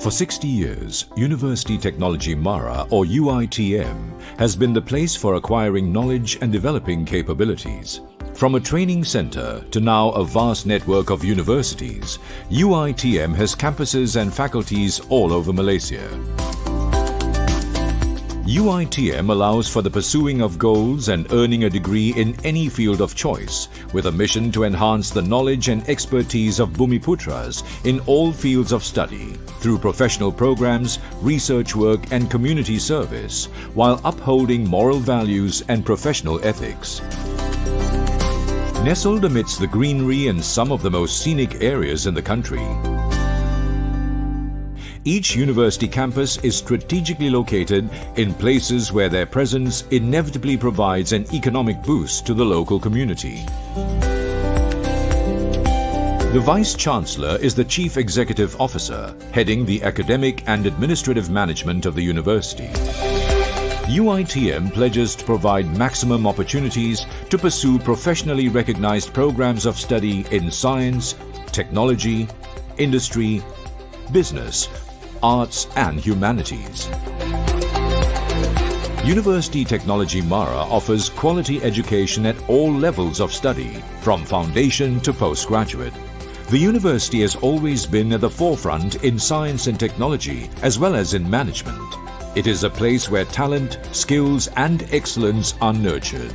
For 60 years, University Technology Mara, or UiTM, has been the place for acquiring knowledge and developing capabilities. From a training center to now a vast network of universities, UiTM has campuses and faculties all over Malaysia. UiTM allows for the pursuing of goals and earning a degree in any field of choice, with a mission to enhance the knowledge and expertise of Bumiputras in all fields of study, through professional programs, research work and community service, while upholding moral values and professional ethics. Nestled amidst the greenery and some of the most scenic areas in the country, each university campus is strategically located in places where their presence inevitably provides an economic boost to the local community. The Vice-Chancellor is the Chief Executive Officer, heading the academic and administrative management of the university. UiTM pledges to provide maximum opportunities to pursue professionally recognized programs of study in science, technology, industry, business, arts and humanities. University Technology Mara offers quality education at all levels of study, from foundation to postgraduate. The university has always been at the forefront in science and technology as well as in management. It is a place where talent, skills and excellence are nurtured.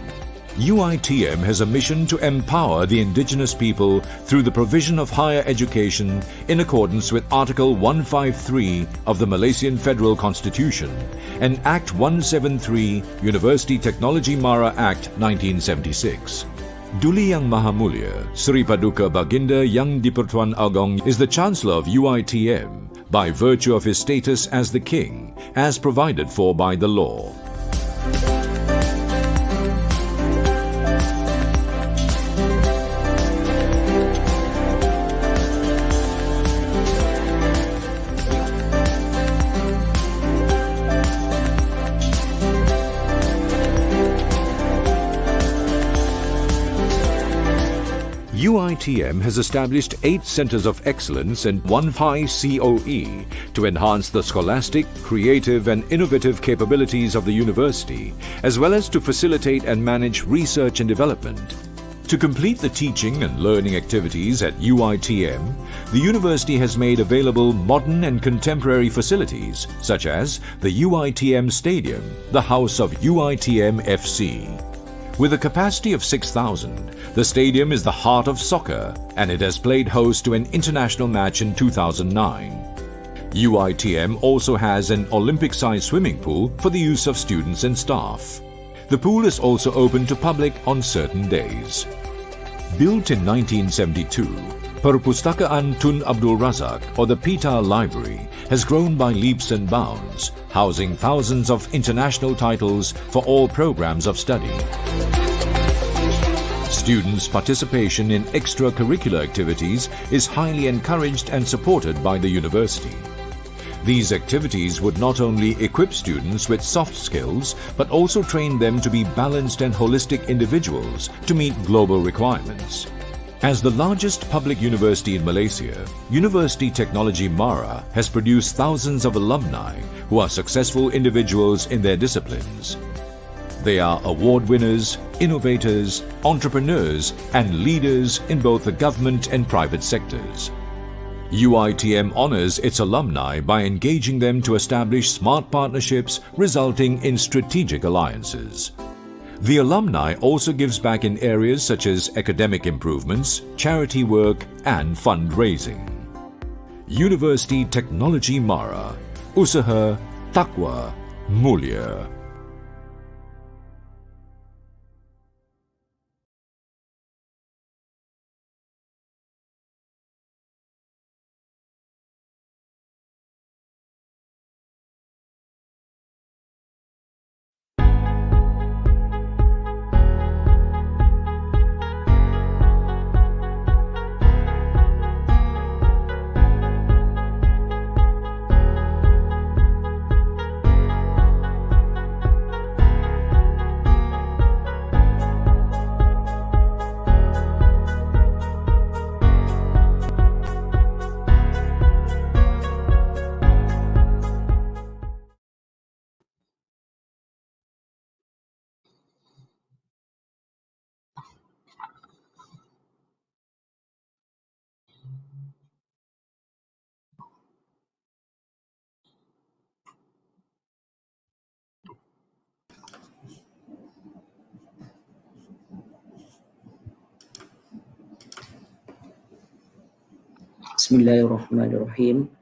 UiTM has a mission to empower the indigenous people through the provision of higher education in accordance with Article 153 of the Malaysian Federal Constitution and Act 173, University Technology Mara Act 1976. Duli Yang Maha Mulia, Sri Paduka Baginda Yang di-Pertuan Agong is the Chancellor of UiTM by virtue of his status as the King, as provided for by the law. UiTM has established 8 centers of excellence and 1 high COE to enhance the scholastic, creative and innovative capabilities of the university, as well as to facilitate and manage research and development. To complete the teaching and learning activities at UiTM, the university has made available modern and contemporary facilities such as the UiTM Stadium, the house of UiTM FC. With a capacity of 6,000, the stadium is the heart of soccer and it has played host to an international match in 2009. UiTM also has an Olympic-sized swimming pool for the use of students and staff. The pool is also open to public on certain days. Built in 1972, Perpustakaan Tun Abdul Razak, or the PITA Library, has grown by leaps and bounds, housing thousands of international titles for all programs of study. Students' participation in extracurricular activities is highly encouraged and supported by the university. These activities would not only equip students with soft skills, but also train them to be balanced and holistic individuals to meet global requirements. As the largest public university in Malaysia, University Technology Mara has produced thousands of alumni who are successful individuals in their disciplines. They are award winners, innovators, entrepreneurs, and leaders in both the government and private sectors. UiTM honors its alumni by engaging them to establish smart partnerships resulting in strategic alliances. The alumni also gives back in areas such as academic improvements, charity work, and fundraising. University Technology Mara, Usaha Takwa Mulia. Bismillahirrahmanirrahim.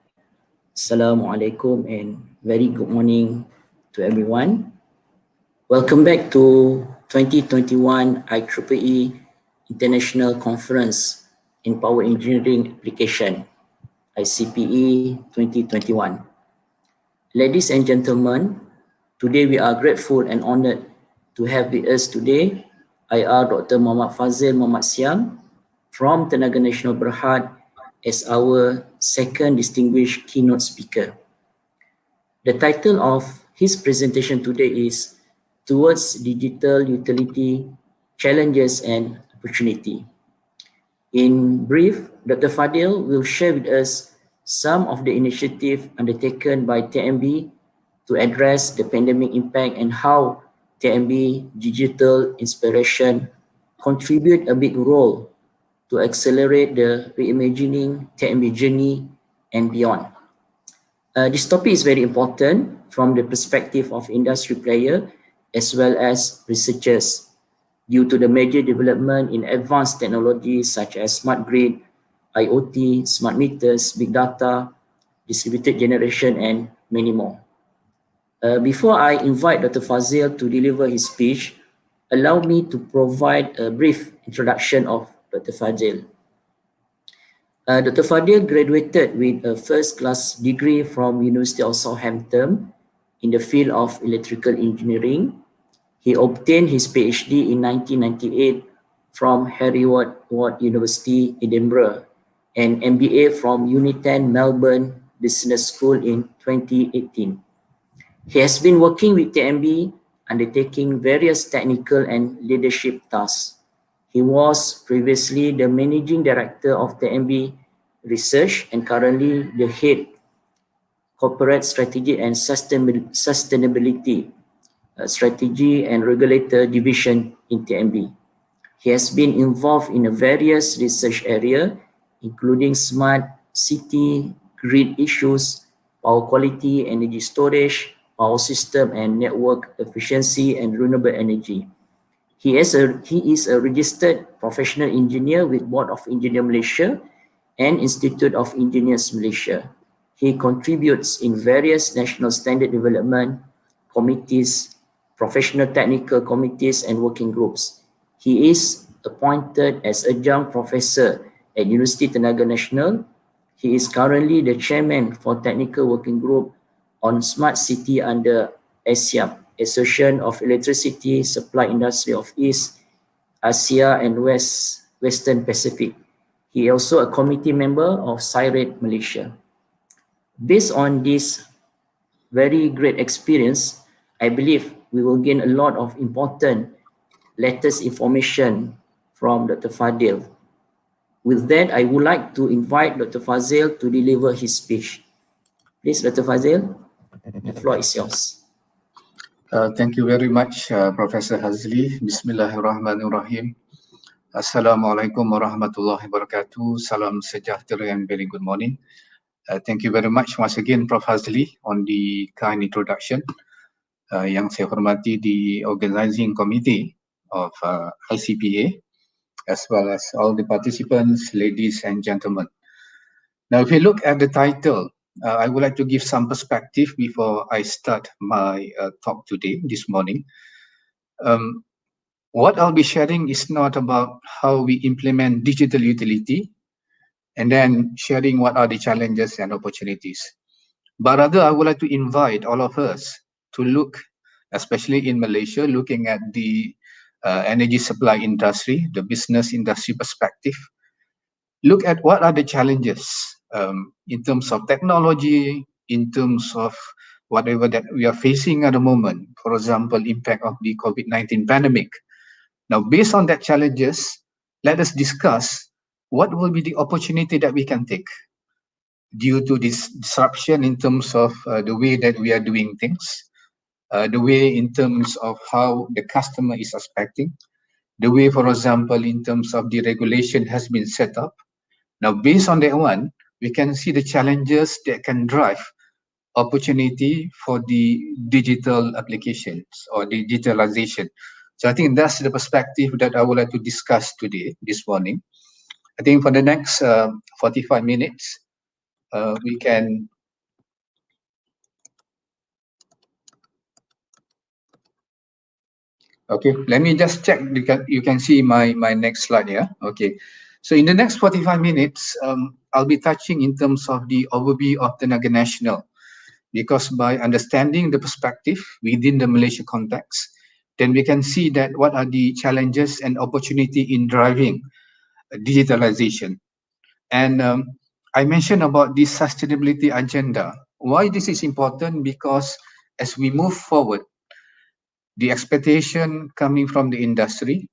Assalamualaikum and very good morning to everyone. Welcome back to 2021 IEEE International Conference in Power Engineering Application, ICPE 2021. Ladies and gentlemen, today we are grateful and honored to have with us today IR Dr. Muhammad Fazil Muhammad Siam from Tenaga Nasional Berhad as our second distinguished keynote speaker. The title of his presentation today is Towards Digital Utility, Challenges and Opportunity. In brief, Dr. Fadil will share with us some of the initiatives undertaken by TNB to address the pandemic impact and how TNB digital inspiration contribute a big role to accelerate the reimagining TNB journey and beyond. This topic is very important from the perspective of industry player as well as researchers due to the major development in advanced technologies such as smart grid, IoT, smart meters, big data, distributed generation, and many more. Before I invite Dr. Fazil to deliver his speech, allow me to provide a brief introduction of Dr. Fazil. Dr. Fadil graduated with a first-class degree from University of Southampton in the field of electrical engineering. He obtained his PhD in 1998 from Heriot-Watt University, Edinburgh, and MBA from UiTM Melbourne Business School in 2018. He has been working with TNB, undertaking various technical and leadership tasks. He was previously the Managing Director of TNB Research and currently the Head Corporate Strategy and Sustainability Strategy and Regulator Division in TNB. He has been involved in various research areas, including smart city, grid issues, power quality, energy storage, power system and network efficiency, and renewable energy. He is a registered professional engineer with Board of Engineers Malaysia and Institute of Engineers Malaysia. He contributes in various national standard development committees, professional technical committees, and working groups. He is appointed as adjunct professor at University Tenaga Nasional. He is currently the chairman for technical working group on smart city under ASEAN, Association of Electricity Supply Industry of East Asia and Western Pacific. He is also a committee member of CIRED Malaysia. Based on this very great experience, I believe we will gain a lot of important latest information from Dr. Fadil. With that, I would like to invite Dr. Fazil to deliver his speech. Please, Dr. Fazil, the floor is yours. Thank you very much, Professor Hazli. Bismillahirrahmanirrahim. Assalamualaikum warahmatullahi wabarakatuh. Salam sejahtera and very good morning. Thank you very much once again, Prof. Hazli, on the kind introduction. Yang saya hormati the organizing committee of ICPEA, as well as all the participants, ladies and gentlemen. Now, if you look at the title, I would like to give some perspective before I start my talk today, this morning. What I'll be sharing is not about how we implement digital utility and then sharing what are the challenges and opportunities. But rather, I would like to invite all of us to look, especially in Malaysia, looking at the energy supply industry, the business industry perspective. Look at what are the challenges in terms of technology, in terms of whatever that we are facing at the moment. For example, impact of the COVID-19 pandemic. Now, based on that challenges, let us discuss what will be the opportunity that we can take due to this disruption in terms of the way that we are doing things, the way in terms of how the customer is expecting, the way, for example, in terms of the regulation has been set up. Now, based on that one, we can see the challenges that can drive opportunity for the digital applications or digitalization. So I think that's the perspective that I would like to discuss today, this morning. I think for the next 45 minutes, we can. Okay, let me just check because you can see my next slide here. Okay, so in the next 45 minutes, I'll be touching in terms of the overview of Tenaga Nasional, because by understanding the perspective within the Malaysia context, then we can see that what are the challenges and opportunity in driving digitalization. And I mentioned about this sustainability agenda. Why this is important? Because as we move forward, the expectation coming from the industry,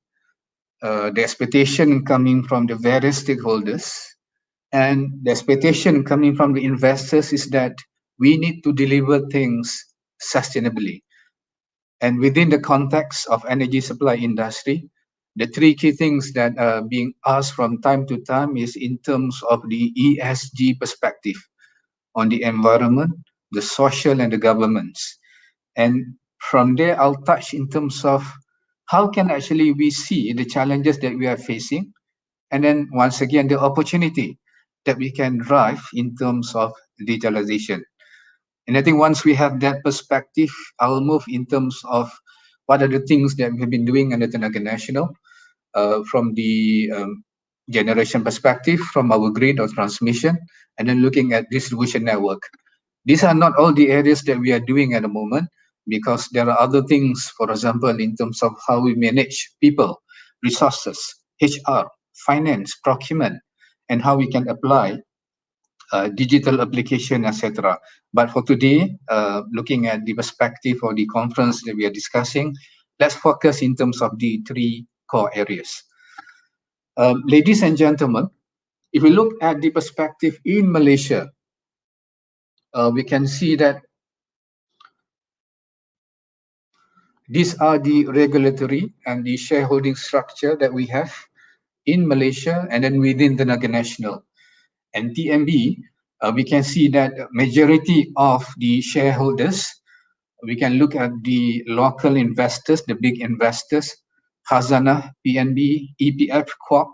the expectation coming from the various stakeholders, and the expectation coming from the investors is that we need to deliver things sustainably. And within the context of energy supply industry, the three key things that are being asked from time to time is in terms of the ESG perspective on the environment, the social, and the governments. And from there, I'll touch in terms of how can actually we see the challenges that we are facing, and then once again, the opportunity that we can drive in terms of digitalization. And I think once we have that perspective, I'll move in terms of what are the things that we have been doing under Tenaga Nasional from the generation perspective, from our grid or transmission, and then looking at distribution network. These are not all the areas that we are doing at the moment, because there are other things, for example, in terms of how we manage people, resources, HR, finance, procurement, and how we can apply digital application, etc. But for today, looking at the perspective or the conference that we are discussing, let's focus in terms of the three core areas. Ladies and gentlemen, if we look at the perspective in Malaysia, we can see that these are the regulatory and the shareholding structure that we have in Malaysia and then within the Tenaga Nasional. And TMB, we can see that majority of the shareholders, we can look at the local investors, the big investors, Khazanah, PNB, EPF, Corp,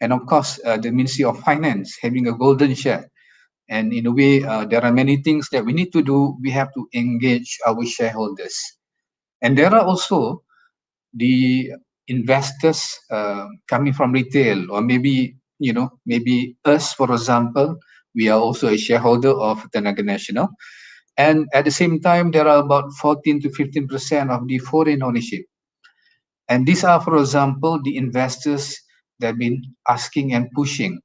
and of course, the Ministry of Finance having a golden share. And in a way, there are many things that we need to do. We have to engage our shareholders. And there are also the investors coming from retail, or maybe, maybe us, for example, we are also a shareholder of Tenaga Nasional. And at the same time, there are about 14 to 15% of the foreign ownership. And these are, for example, the investors that have been asking and pushing,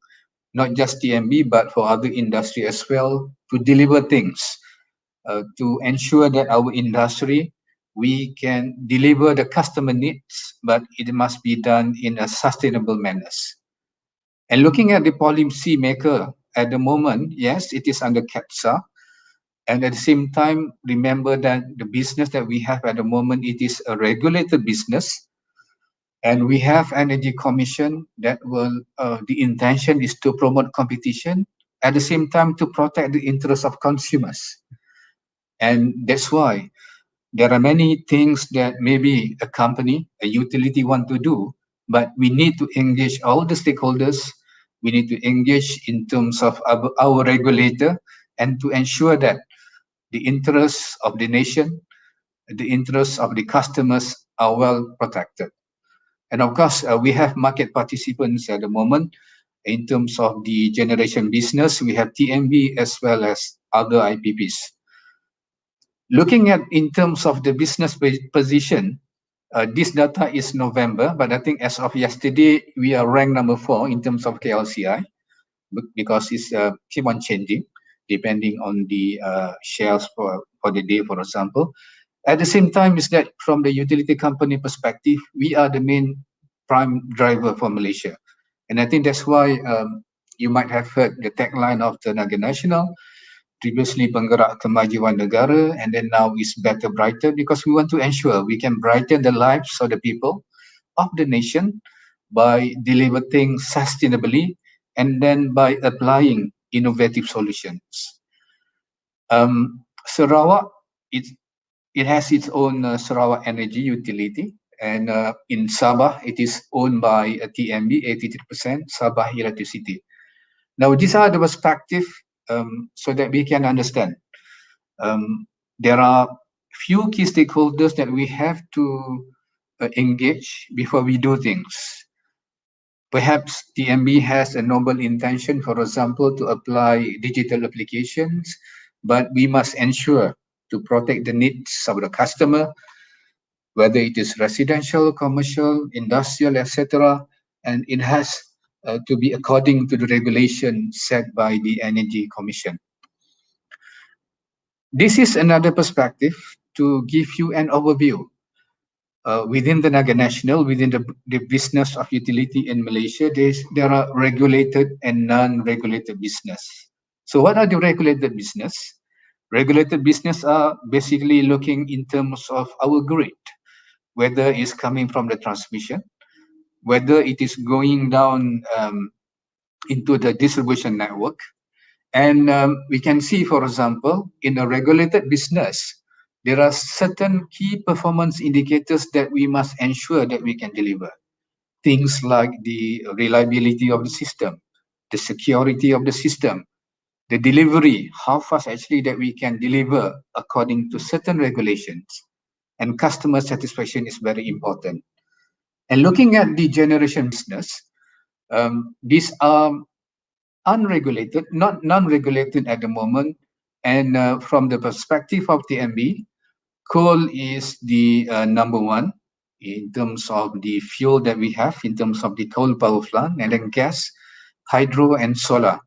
not just TMB, but for other industry as well, to deliver things, to ensure that our industry, we can deliver the customer needs, but it must be done in a sustainable manner. And looking at the policy maker at the moment, yes, it is under CAPSA. And at the same time, remember that the business that we have at the moment, it is a regulated business. And we have Energy Commission that will, the intention is to promote competition, at the same time to protect the interests of consumers. And that's why there are many things that maybe a company, a utility want to do, but we need to engage all the stakeholders. We need to engage in terms of our regulator, and to ensure that the interests of the nation, the interests of the customers are well protected. And of course, we have market participants at the moment. In terms of the generation business, we have TMB as well as other IPPs. Looking at in terms of the business position, this data is November, but I think as of yesterday, we are ranked number 4 in terms of KLCI, because it's keep on changing depending on the shares for the day, for example. At the same time, is that from the utility company perspective, we are the main prime driver for Malaysia. And I think that's why you might have heard the tagline of Tenaga Nasional, previously Penggerak Kemajuan Negara, and then now is Better Brighter, because we want to ensure we can brighten the lives of the people of the nation by delivering sustainably and then by applying innovative solutions. Sarawak, it has its own Sarawak Energy Utility, and in Sabah, it is owned by TMB, 83%, Sabah Electricity. Now, these are the perspective so that we can understand. There are few key stakeholders that we have to engage before we do things. Perhaps TMB has a noble intention, for example, to apply digital applications, but we must ensure to protect the needs of the customer, whether it is residential, commercial, industrial, etc. And it has to be according to the regulation set by the Energy Commission. This is another perspective to give you an overview. Within the Naga National, within the business of utility in Malaysia, there are regulated and non-regulated business. So what are the regulated business? Regulated business are basically looking in terms of our grid, whether it's coming from the transmission, whether it is going down into the distribution network. And we can see, for example, in a regulated business, there are certain key performance indicators that we must ensure that we can deliver. Things like the reliability of the system, the security of the system, the delivery, how fast actually that we can deliver according to certain regulations. And customer satisfaction is very important. And looking at the generation business, these are unregulated, not non-regulated at the moment. And from the perspective of TMB, coal is the number one in terms of the fuel that we have, in terms of the coal power plant, and then gas, hydro, and solar.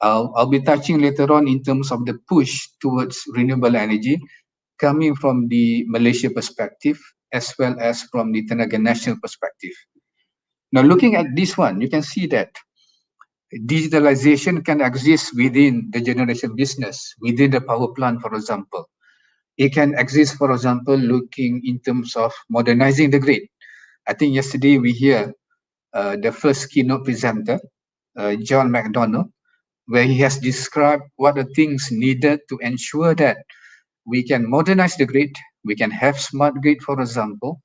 I'll be touching later on in terms of the push towards renewable energy coming from the Malaysia perspective as well as from the Tenaga Nasional perspective. Now, looking at this one, you can see that digitalization can exist within the generation business, within the power plant, for example. It can exist, for example, looking in terms of modernizing the grid. I think yesterday we hear the first keynote presenter, John McDonald, where he has described what are things needed to ensure that we can modernize the grid, we can have smart grid, for example.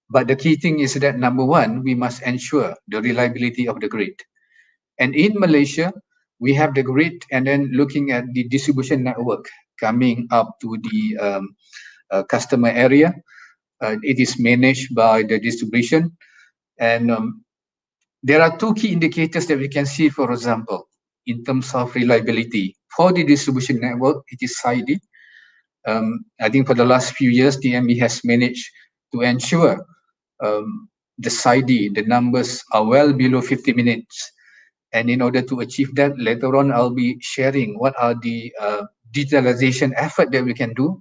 But the key thing is that, number one, we must ensure the reliability of the grid. And in Malaysia, we have the grid, and then looking at the distribution network coming up to the customer area. It is managed by the distribution. And there are two key indicators that we can see, for example, in terms of reliability. For the distribution network, it is SAIDI. I think for the last few years, TMB has managed to ensure the SAIDI, the numbers are well below 50 minutes. And in order to achieve that, later on, I'll be sharing what are the digitalization effort that we can do.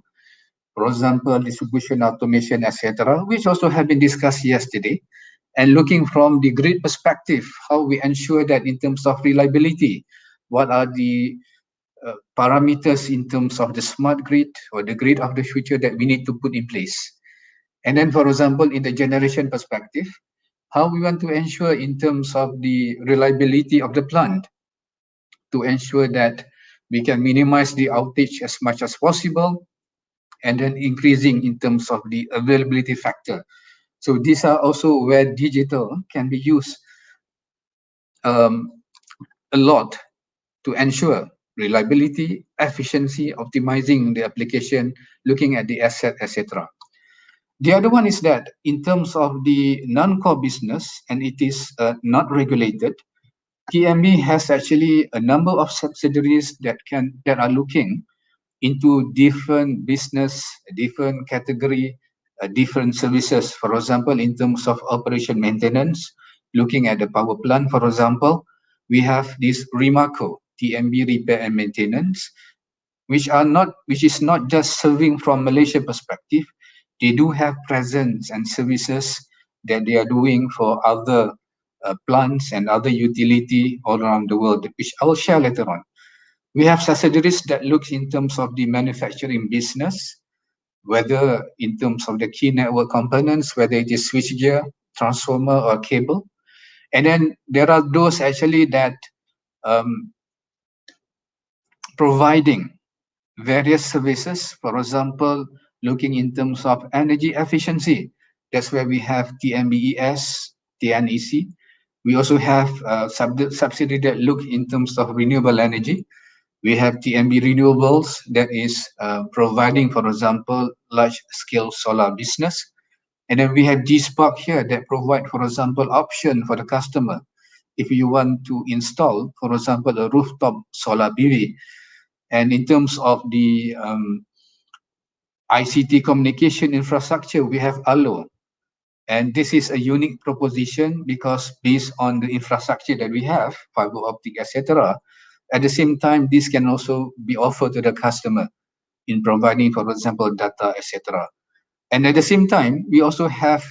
For example, distribution automation, etc., which also have been discussed yesterday. And looking from the grid perspective, how we ensure that in terms of reliability, what are the parameters in terms of the smart grid or the grid of the future that we need to put in place. And then, for example, in the generation perspective, how we want to ensure in terms of the reliability of the plant to ensure that we can minimize the outage as much as possible, and then increasing in terms of the availability factor. So these are also where digital can be used a lot to ensure reliability, efficiency, optimizing the application, looking at the asset, etc. The other one is that in terms of the non-core business, and it is not regulated, TMB has actually a number of subsidiaries that are looking into different business, different category, different services. For example, in terms of operation maintenance, looking at the power plant, for example, we have this RIMACO, TMB Repair and Maintenance, which is not just serving from Malaysia perspective. They do have presence and services that they are doing for other plants and other utility all around the world, which I will share later on. We have subsidiaries that look in terms of the manufacturing business, whether in terms of the key network components, whether it is switchgear, transformer, or cable. And then there are those actually that providing various services, for example, looking in terms of energy efficiency. That's where we have TMBES, TNEC. We also have subsidiary that look in terms of renewable energy. We have TMB Renewables that is providing, for example, large-scale solar business. And then we have G-Spark here that provide, for example, option for the customer. If you want to install, for example, a rooftop solar PV. And in terms of the ICT communication infrastructure, we have ALO. And this is a unique proposition because based on the infrastructure that we have, fiber optic, etc., at the same time, this can also be offered to the customer in providing, for example, data, etc. And at the same time, we also have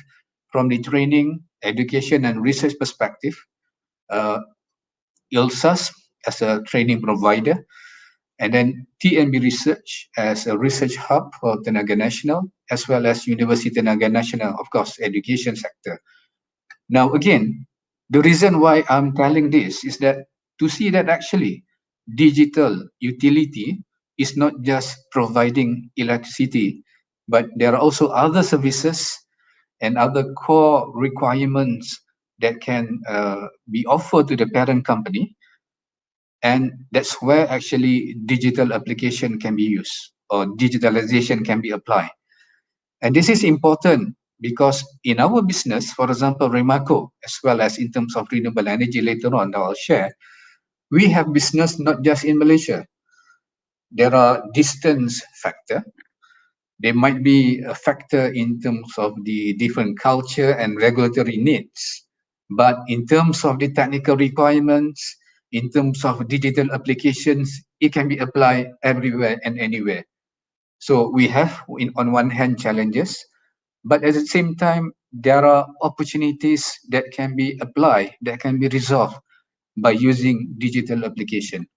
from the training, education, and research perspective, ILSAS as a training provider, and then TNB Research as a research hub for Tenaga Nasional, as well as University Tenaga Nasional, of course, education sector. Now, again, the reason why I'm telling this is that to see that actually digital utility is not just providing electricity, but there are also other services and other core requirements that can be offered to the parent company. And that's where actually digital application can be used or digitalization can be applied. And this is important because in our business, for example, Remaco, as well as in terms of renewable energy later on that I'll share, we have business not just in Malaysia. There are distance factor. There might be a factor in terms of the different culture and regulatory needs. But in terms of the technical requirements, in terms of digital applications, it can be applied everywhere and anywhere. So we have, on one hand, challenges, but at the same time, there are opportunities that can be applied, that can be resolved by using digital application.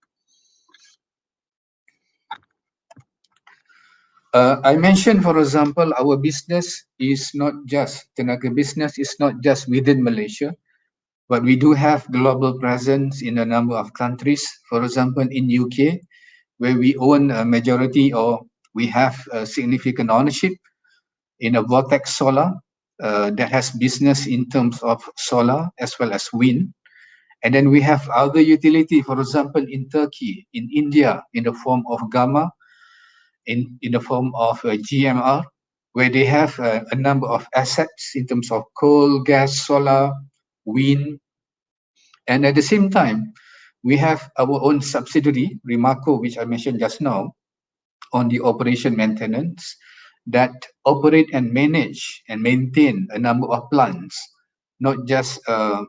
I mentioned, for example, our business is not just, Tenaga business is not just within Malaysia, but we do have global presence in a number of countries. For example, in UK, where we own a majority or we have a significant ownership in a Vortex Solar that has business in terms of solar as well as wind. And then we have other utility, for example, in Turkey, in India, in the form of Gamma, in the form of GMR, where they have a number of assets in terms of coal, gas, solar, wind. And at the same time, we have our own subsidiary, Remaco, which I mentioned just now, on the operation maintenance that operate and manage and maintain a number of plants, not just on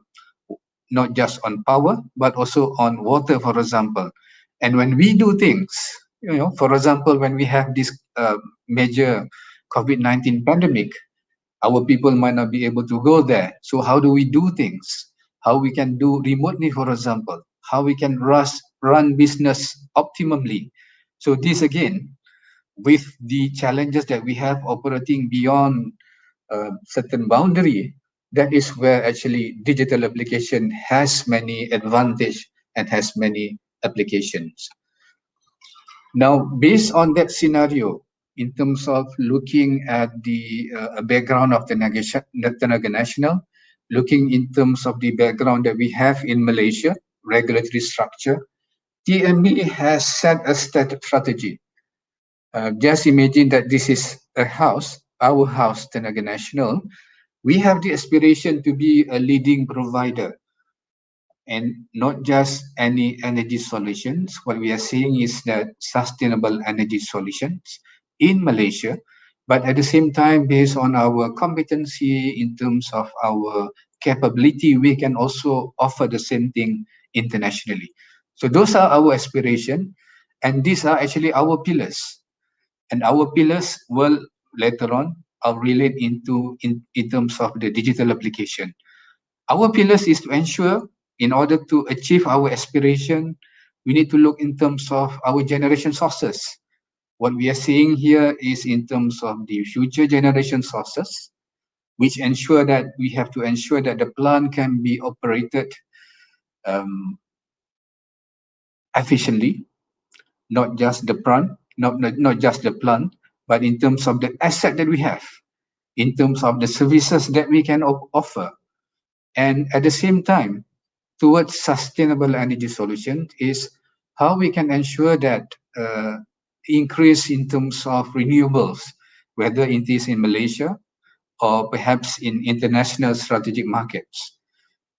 power, but also on water, for example. And when we do things, for example, when we have this major COVID-19 pandemic, our people might not be able to go there. So how do we do things? How we can do remotely, for example, how we can run business optimally. So this again, with the challenges that we have operating beyond a certain boundary, that is where actually digital application has many advantage and has many applications. Now, based on that scenario, in terms of looking at the background of the Tenaga Nasional, looking in terms of the background that we have in Malaysia, regulatory structure, TMB has set a strategy. Just imagine that this is a house, our house, Tenaga Nasional. We have the aspiration to be a leading provider and not just any energy solutions. What we are seeing is that sustainable energy solutions in Malaysia, but at the same time, based on our competency in terms of our capability, we can also offer the same thing internationally. So those are our aspiration, and these are actually our pillars. And our pillars will later on relate into in terms of the digital application. Our pillars is to ensure in order to achieve our aspiration, we need to look in terms of our generation sources. What we are seeing here is in terms of the future generation sources, which ensure that we have to ensure that the plant can be operated efficiently, not just the plant, not just the plant, but in terms of the asset that we have, in terms of the services that we can offer. And at the same time, towards sustainable energy solutions is how we can ensure that increase in terms of renewables, whether it is in Malaysia or perhaps in international strategic markets.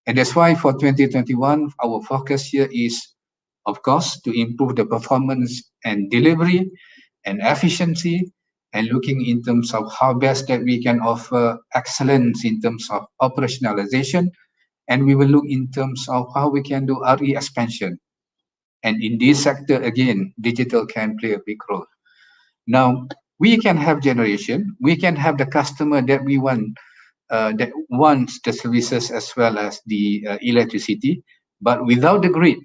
And that's why for 2021, our focus here is, of course, to improve the performance and delivery and efficiency, and looking in terms of how best that we can offer excellence in terms of operationalization. And we will look in terms of how we can do RE expansion. And in this sector, again, digital can play a big role. Now, we can have generation, we can have the customer that we want, that wants the services as well as the electricity, but without the grid,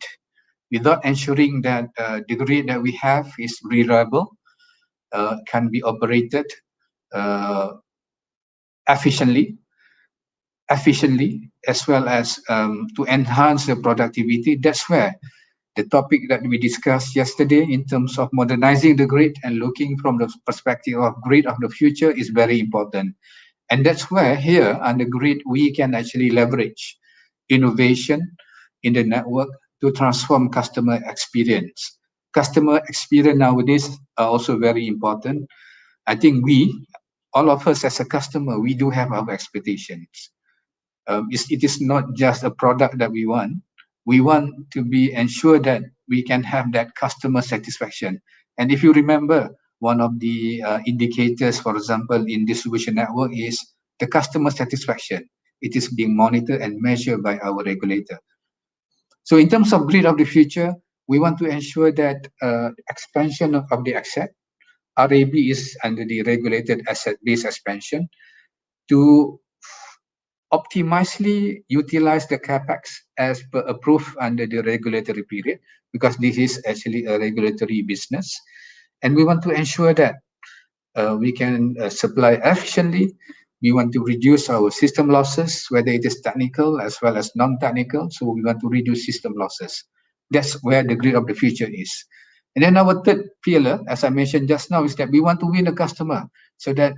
without ensuring that the grid that we have is reliable, can be operated uh, efficiently, as well as to enhance the productivity. That's where the topic that we discussed yesterday in terms of modernizing the grid and looking from the perspective of grid of the future is very important. And that's where here under grid, we can actually leverage innovation in the network to transform customer experience. Customer experience nowadays are also very important. I think all of us as a customer, we do have our expectations. It is not just a product that we want. We want to be ensured that we can have that customer satisfaction. And if you remember, one of the indicators, for example, in distribution network is the customer satisfaction. It is being monitored and measured by our regulator. So in terms of grid of the future, we want to ensure that expansion of the asset, RAB is under the regulated asset-based expansion, to optimally utilize the capex as per approved under the regulatory period, because this is actually a regulatory business. And we want to ensure that we can supply efficiently. We want to reduce our system losses, whether it is technical as well as non-technical. So we want to reduce system losses. That's where the grid of the future is. And then our third pillar, as I mentioned just now, is that we want to win the customer, so that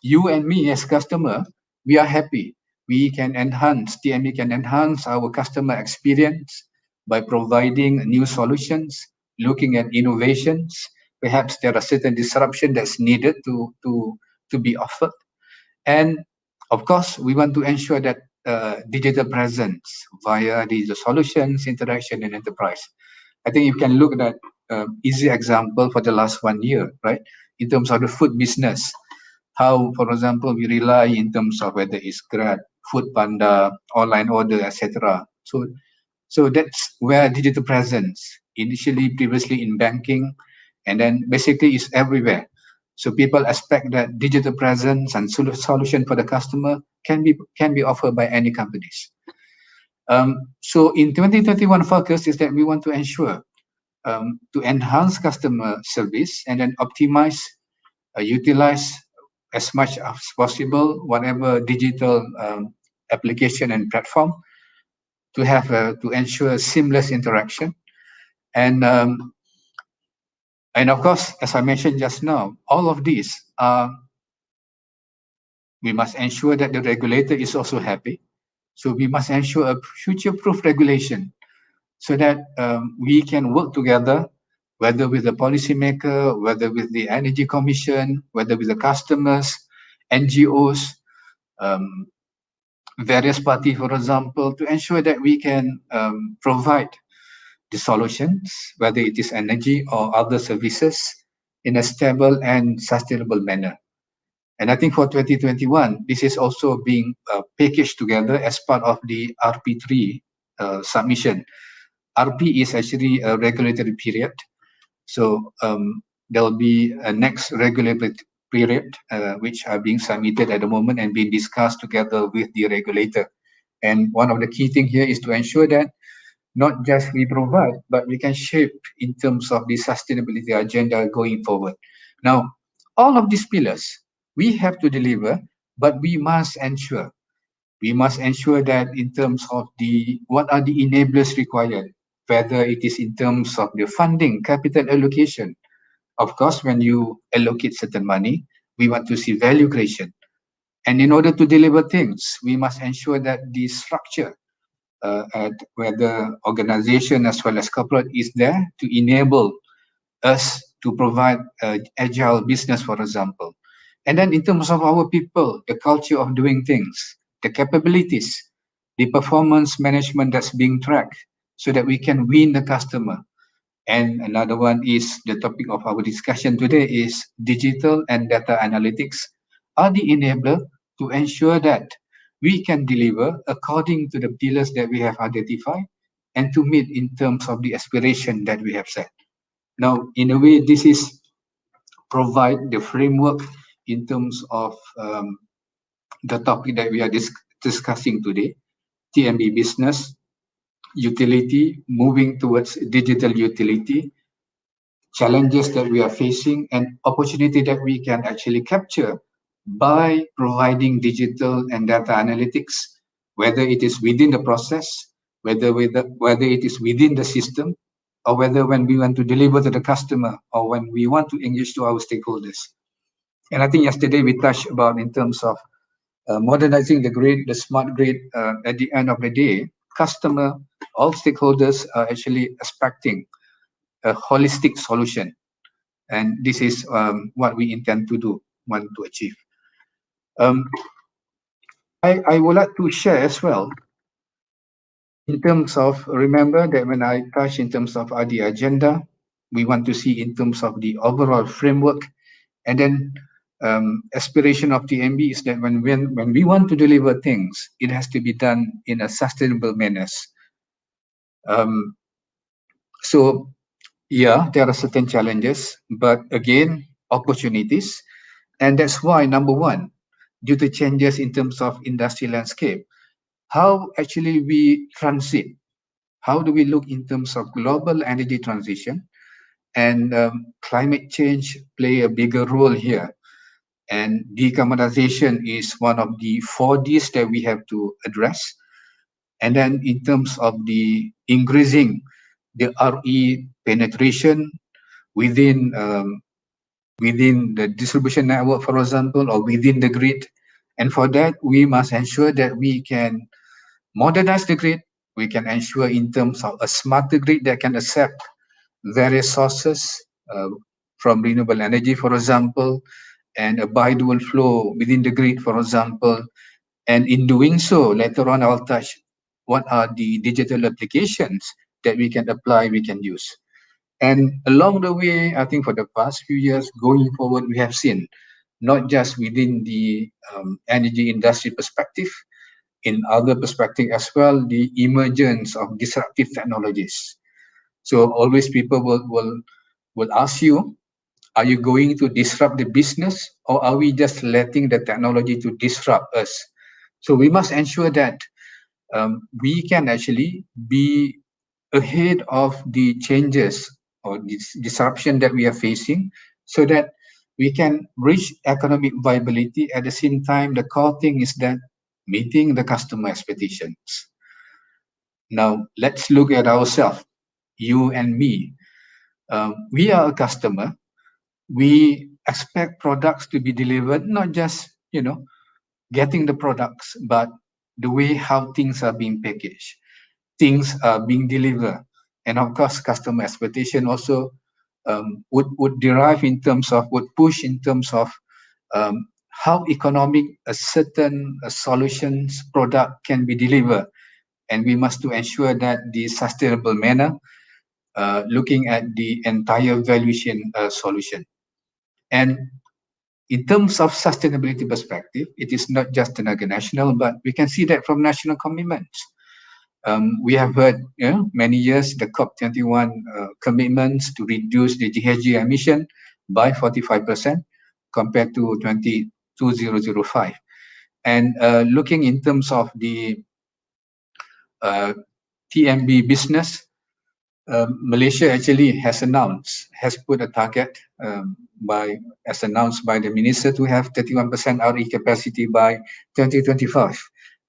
you and me as customer, we are happy. We can enhance, TME can enhance our customer experience by providing new solutions, looking at innovations. Perhaps there are certain disruption that's needed to be offered. And of course, we want to ensure that digital presence via digital solutions, interaction, and enterprise. I think you can look at that easy example for the last 1 year, right? In terms of the food business, how, for example, we rely in terms of whether it's Grab, Food Panda, online order, etc. So that's where digital presence, initially previously in banking, and then basically is everywhere. So people expect that digital presence and solution for the customer can be offered by any companies. So in 2021 focus is that we want to ensure to enhance customer service and then optimize, utilize as much as possible whatever digital application and platform to have to ensure seamless interaction. And of course, as I mentioned just now, all of these we must ensure that the regulator is also happy. So we must ensure a future-proof regulation, so that we can work together, whether with the policymaker, whether with the Energy Commission, whether with the customers, NGOs, various parties, for example, to ensure that we can provide the solutions, whether it is energy or other services, in a stable and sustainable manner. And I think for 2021, this is also being packaged together as part of the RP3 submission. RP is actually a regulatory period. So there will be a next regulatory period, which are being submitted at the moment and being discussed together with the regulator. And one of the key things here is to ensure that not just we provide, but we can shape in terms of the sustainability agenda going forward. Now, all of these pillars, we have to deliver, but we must ensure that in terms of what are the enablers required, whether it is in terms of the funding, capital allocation. Of course, when you allocate certain money, we want to see value creation. And in order to deliver things, we must ensure that the structure at whether organization as well as corporate is there to enable us to provide agile business, for example. And then in terms of our people, the culture of doing things, the capabilities, the performance management that's being tracked so that we can win the customer. And another one is the topic of our discussion today is digital and data analytics are the enabler to ensure that we can deliver according to the pillars that we have identified and to meet in terms of the aspiration that we have set. Now, in a way, this is provide the framework in terms of the topic that we are discussing today, TMB business, utility, moving towards digital utility, challenges that we are facing, and opportunity that we can actually capture by providing digital and data analytics, whether it is within the process, whether it is within the system, or whether when we want to deliver to the customer or when we want to engage to our stakeholders. And I think yesterday we touched about in terms of modernizing the grid, the smart grid. At the end of the day, customer, all stakeholders are actually expecting a holistic solution. And this is what we intend to do, want to achieve. I would like to share as well in terms of, remember that when I touch in terms of the agenda, we want to see in terms of the overall framework, and then aspiration of TMB is that when we want to deliver things, it has to be done in a sustainable manner. So yeah, there are certain challenges, but again, opportunities. And that's why, number one, due to changes in terms of industry landscape, how actually we transit, how do we look in terms of global energy transition, and climate change play a bigger role here. And decarbonization is one of the 4Ds that we have to address. And then in terms of the increasing the RE penetration within within the distribution network, for example, or within the grid. And for that, we must ensure that we can modernize the grid. We can ensure in terms of a smarter grid that can accept various sources from renewable energy, for example, and a bi-dual flow within the grid, for example. And in doing so, later on, I'll touch what are the digital applications that we can apply, we can use. And along the way, I think for the past few years, going forward, we have seen not just within the energy industry perspective, in other perspective as well, the emergence of disruptive technologies. So always people will ask you, are you going to disrupt the business, or are we just letting the technology to disrupt us? So we must ensure that we can actually be ahead of the changes or disruption that we are facing, so that we can reach economic viability. At the same time, the core thing is that meeting the customer expectations. Now, let's look at ourselves, you and me. We are a customer. We expect products to be delivered, not just, getting the products, but the way how things are being packaged, things are being delivered. And of course, customer expectation also would derive in terms of, would push in terms of how economic a certain solutions product can be delivered. And we must to ensure that the sustainable manner, looking at the entire value chain solution. And in terms of sustainability perspective, it is not just Tenaga Nasional, but we can see that from national commitments. We have heard many years the COP21 commitments to reduce the GHG emission by 45% compared to 2005. And looking in terms of the TMB business, Malaysia actually has put a target as announced by the minister, to have 31% RE capacity by 2025.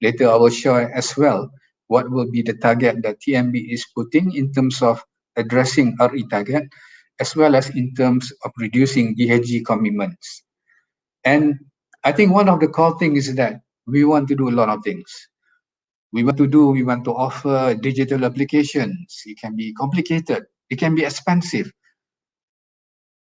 Later, I will share as well what will be the target that TMB is putting in terms of addressing RE target, as well as in terms of reducing GHG commitments. And I think one of the core things is that we want to do a lot of things. we want to offer digital applications. It can be complicated, it can be expensive.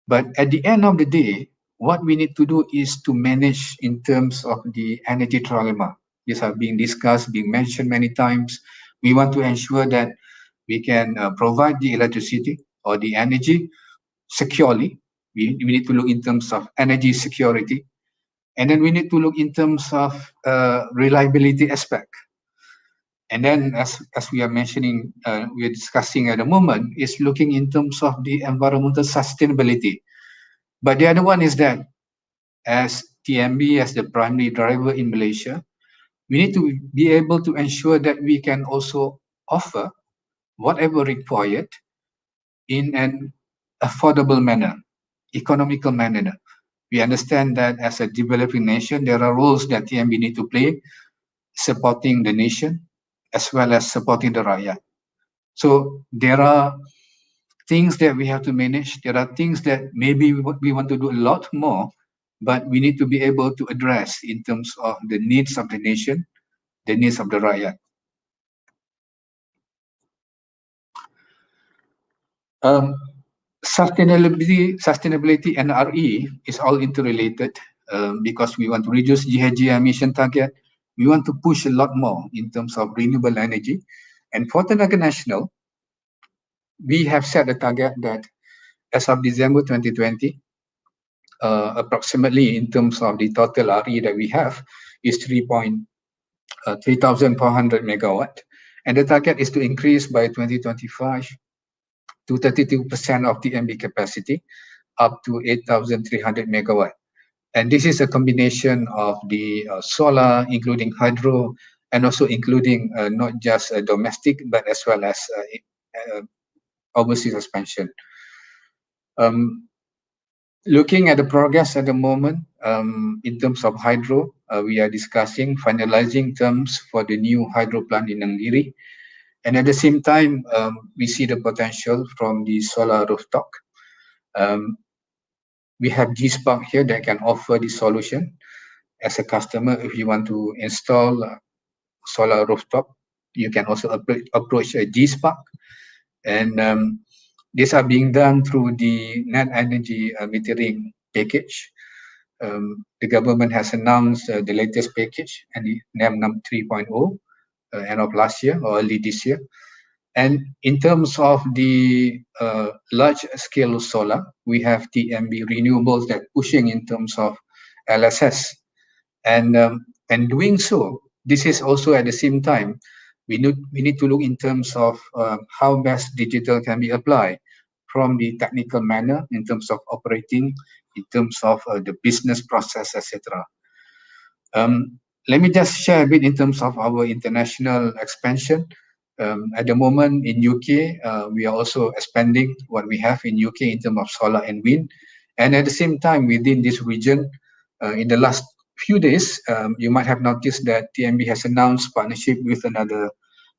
But at the end of the day, what we need to do is to manage in terms of the energy trilemma. These are being discussed, being mentioned many times. We want to ensure that we can provide the electricity or the energy securely. We need to look in terms of energy security. And then we need to look in terms of reliability aspect. And then as we are mentioning, we are discussing at the moment, is looking in terms of the environmental sustainability. But the other one is that as TMB, as the primary driver in Malaysia, we need to be able to ensure that we can also offer whatever required in an affordable manner, economical manner. We understand that as a developing nation, there are roles that TMB need to play, supporting the nation as well as supporting the rakyat. So there are things that we have to manage. There are things that maybe we want to do a lot more, but we need to be able to address in terms of the needs of the nation, the needs of the rakyat. Sustainability and RE is all interrelated because we want to reduce GHG emission target. We want to push a lot more in terms of renewable energy. And for Tenaga Nasional, we have set a target that as of December 2020, approximately in terms of the total RE that we have is 3,400 megawatt. And the target is to increase by 2025 to 32% of the MB capacity, up to 8,300 megawatt. And this is a combination of the solar, including hydro, and also including not just domestic, but as well as overseas expansion. Looking at the progress at the moment, in terms of hydro, we are discussing finalizing terms for the new hydro plant in Nanggiri. And at the same time, we see the potential from the solar rooftop. We have G-Spark here that can offer the solution as a customer. If you want to install solar rooftop, you can also approach a G-Spark. And these are being done through the net energy metering package. The government has announced the latest package, and the NEM 3.0, end of last year or early this year. And in terms of the large-scale solar, we have TMB renewables that pushing in terms of LSS, and doing so, this is also at the same time we need to look in terms of how best digital can be applied from the technical manner in terms of operating, in terms of the business process, etc. Let me just share a bit in terms of our international expansion. At the moment in UK, we are also expanding what we have in UK in terms of solar and wind. And at the same time, within this region, in the last few days, you might have noticed that TMB has announced partnership with another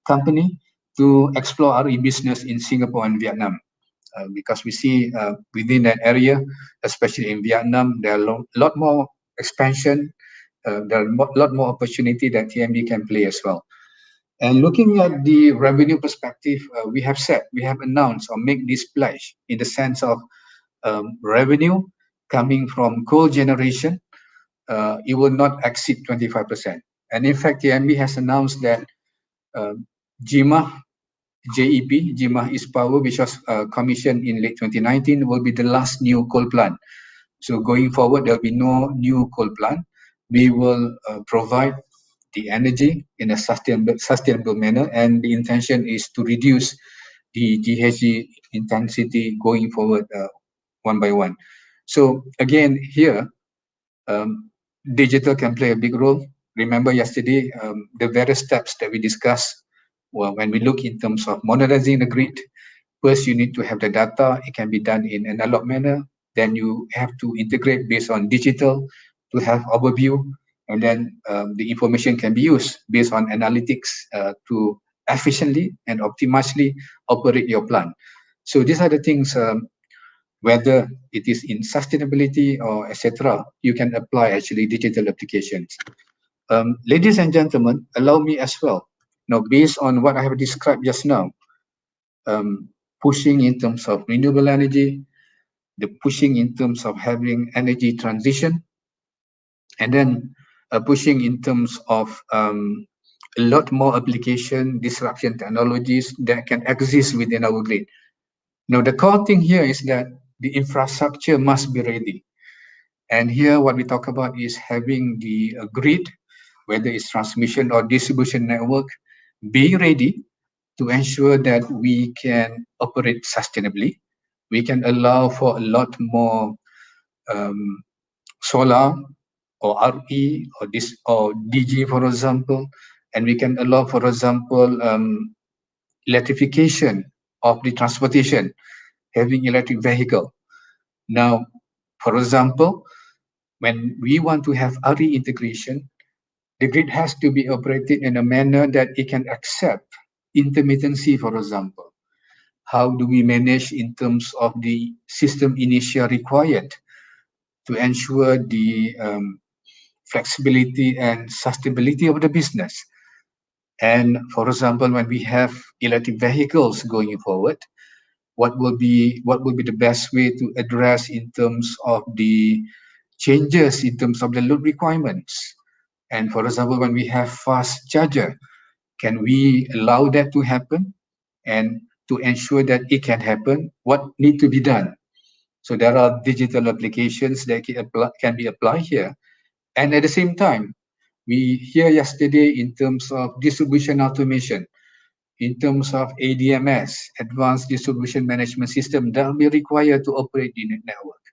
company to explore RE business in Singapore and Vietnam. Because we see within that area, especially in Vietnam, there are a lot more expansion, there are a lot more opportunity that TMB can play as well. And looking at the revenue perspective, we have announced or make this pledge in the sense of revenue coming from coal generation, it will not exceed 25%. And in fact, TMB has announced that JEMA East Power, which was commissioned in late 2019, will be the last new coal plant. So going forward, there will be no new coal plant. We will provide the energy in a sustainable manner, and the intention is to reduce the GHG intensity going forward one by one. So again, here, digital can play a big role. Remember yesterday, the various steps that we discussed. Well, when we look in terms of modernizing the grid, first you need to have the data. It can be done in an analog manner. Then you have to integrate based on digital to have overview. And then the information can be used based on analytics to efficiently and optimally operate your plant. So these are the things, whether it is in sustainability or etc., you can apply actually digital applications. Ladies and gentlemen, allow me as well Now, based on what I have described just now, pushing in terms of renewable energy, the pushing in terms of having energy transition, and then pushing in terms of a lot more application disruption technologies that can exist within our grid. Now, the core thing here is that the infrastructure must be ready. And here what we talk about is having the grid, whether it's transmission or distribution network, being ready to ensure that we can operate sustainably. We can allow for a lot more solar or RE or this or DG, for example, and we can allow, for example, electrification of the transportation, having electric vehicle. Now, for example, when we want to have RE integration, the grid has to be operated in a manner that it can accept intermittency, for example. How do we manage in terms of the system inertia required to ensure the flexibility and sustainability of the business? And for example, when we have electric vehicles going forward, what will be the best way to address in terms of the changes in terms of the load requirements? And for example, when we have fast charger, can we allow that to happen? And to ensure that it can happen, what need to be done? So there are digital applications that can be applied here. And at the same time, we hear yesterday in terms of distribution automation, in terms of ADMS, Advanced Distribution Management System, that will be required to operate in a network.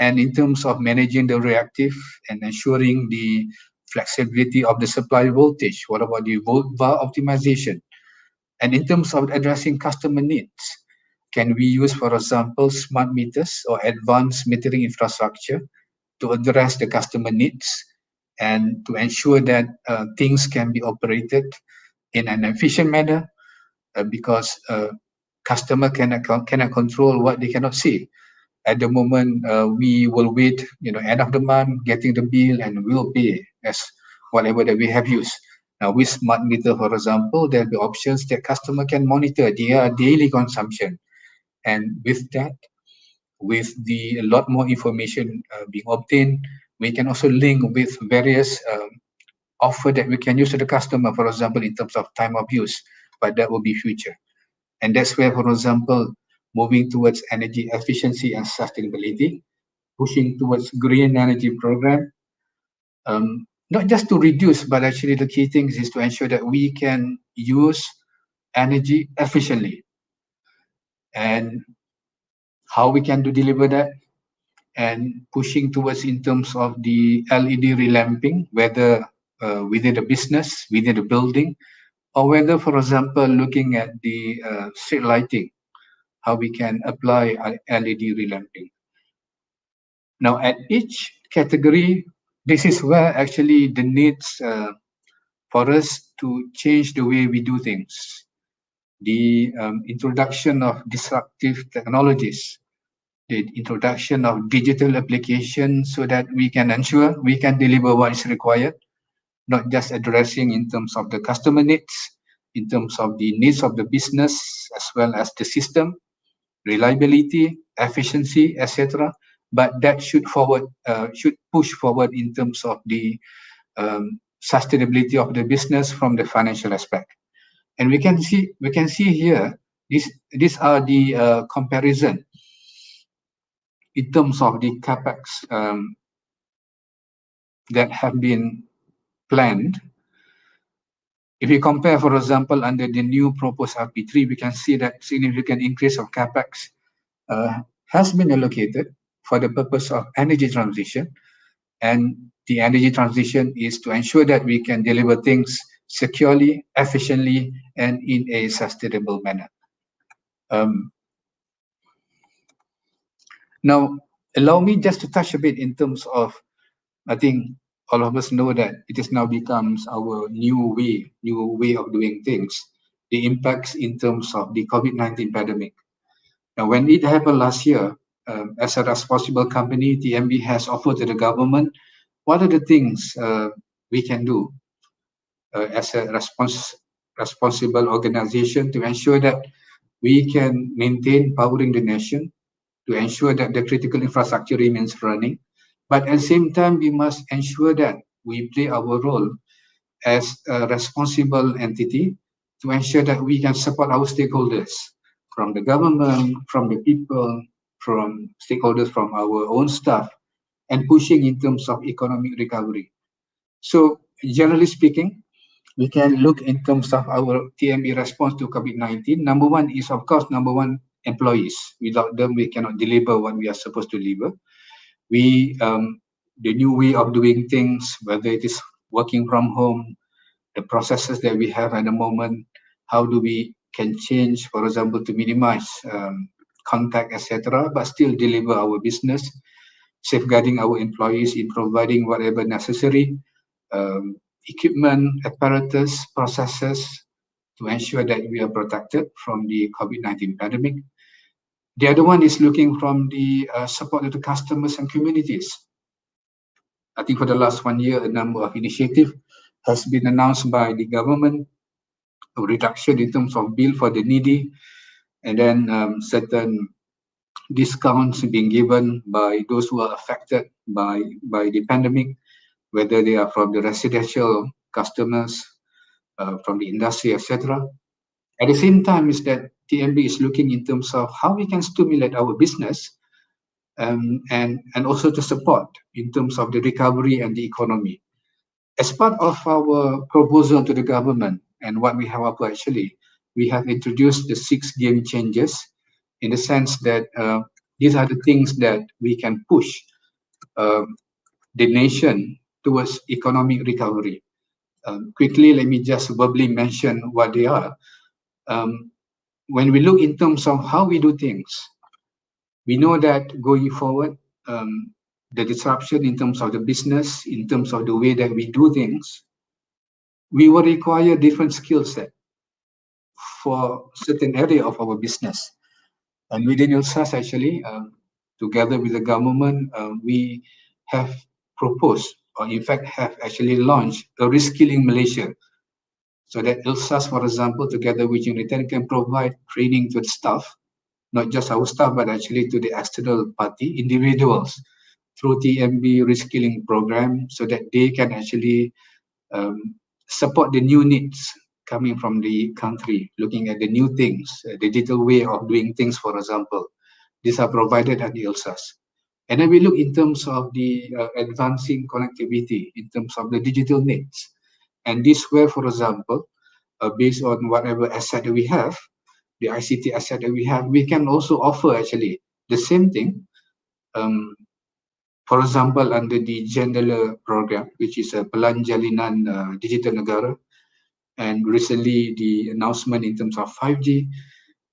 And in terms of managing the reactive and ensuring the flexibility of the supply voltage, what about the volt var optimization? And in terms of addressing customer needs, can we use, for example, smart meters or advanced metering infrastructure to address the customer needs and to ensure that things can be operated in an efficient manner, because customer cannot control what they cannot see. At the moment, we will wait, end of the month, getting the bill, and we'll pay as whatever that we have used. Now, with smart meter, for example, there will be options that customer can monitor their daily consumption. And with that, with the a lot more information being obtained, we can also link with various offer that we can use to the customer, for example, in terms of time of use, but that will be future. And that's where, for example, moving towards energy efficiency and sustainability, pushing towards green energy program, not just to reduce, but actually the key thing is to ensure that we can use energy efficiently. And how we can deliver that, and pushing towards in terms of the LED relamping, whether within the business, within the building, or whether, for example, looking at the street lighting, how we can apply LED relamping. Now, at each category, this is where actually the needs for us to change the way we do things. The introduction of disruptive technologies, the introduction of digital applications so that we can ensure we can deliver what is required, not just addressing in terms of the customer needs, in terms of the needs of the business, as well as the system, reliability, efficiency, etc. But that should push forward in terms of the sustainability of the business from the financial aspect. And we can see here these are the comparison in terms of the capex that have been planned. If we compare, for example, under the new proposed RP3, we can see that significant increase of capex has been allocated for the purpose of energy transition. And the energy transition is to ensure that we can deliver things securely, efficiently, and in a sustainable manner. Now, allow me just to touch a bit in terms of, I think all of us know that it has now becomes our new way of doing things, the impacts in terms of the COVID-19 pandemic. Now, when it happened last year, as a responsible company, TMB has offered to the government, what are the things we can do as a response responsible organization to ensure that we can maintain powering the nation, to ensure that the critical infrastructure remains running. But at the same time, we must ensure that we play our role as a responsible entity to ensure that we can support our stakeholders from the government, from the people, from stakeholders, from our own staff, and pushing in terms of economic recovery. So generally speaking, we can look in terms of our TME response to COVID-19. Number one is, of course, employees. Without them, we cannot deliver what we are supposed to deliver. The new way of doing things, whether it is working from home, the processes that we have at the moment, how do we can change, for example, to minimize contact, etc., but still deliver our business, safeguarding our employees in providing whatever necessary equipment, apparatus, processes to ensure that we are protected from the COVID-19 pandemic. The other one is looking from the support of the customers and communities. I think for the last 1 year, a number of initiatives has been announced by the government, a reduction in terms of bill for the needy, and then certain discounts being given by those who are affected by the pandemic, whether they are from the residential customers, from the industry, etc. At the same time, is that TMB is looking in terms of how we can stimulate our business and also to support in terms of the recovery and the economy. As part of our proposal to the government and what we have offered, actually, we have introduced the 6 game changers in the sense that these are the things that we can push the nation towards economic recovery. Quickly, let me just verbally mention what they are. When we look in terms of how we do things, we know that going forward, the disruption in terms of the business, in terms of the way that we do things, we will require different skill set for certain area of our business. And within ULSAS, actually, together with the government, we have proposed, or in fact have actually launched a reskilling Malaysia, so that ULSAS, for example, together with UiTM, can provide training to the staff, not just our staff, but actually to the external party, individuals, through TMB reskilling program, so that they can actually support the new needs coming from the country, looking at the new things, the digital way of doing things, for example. These are provided at the ULSAS. And then we look in terms of the advancing connectivity, in terms of the digital needs. And this way, for example, based on whatever asset that we have, the ICT asset that we have, we can also offer actually the same thing. For example, under the Jendela program, which is a Pelan Jalinan Digital Negara, and recently the announcement in terms of 5G,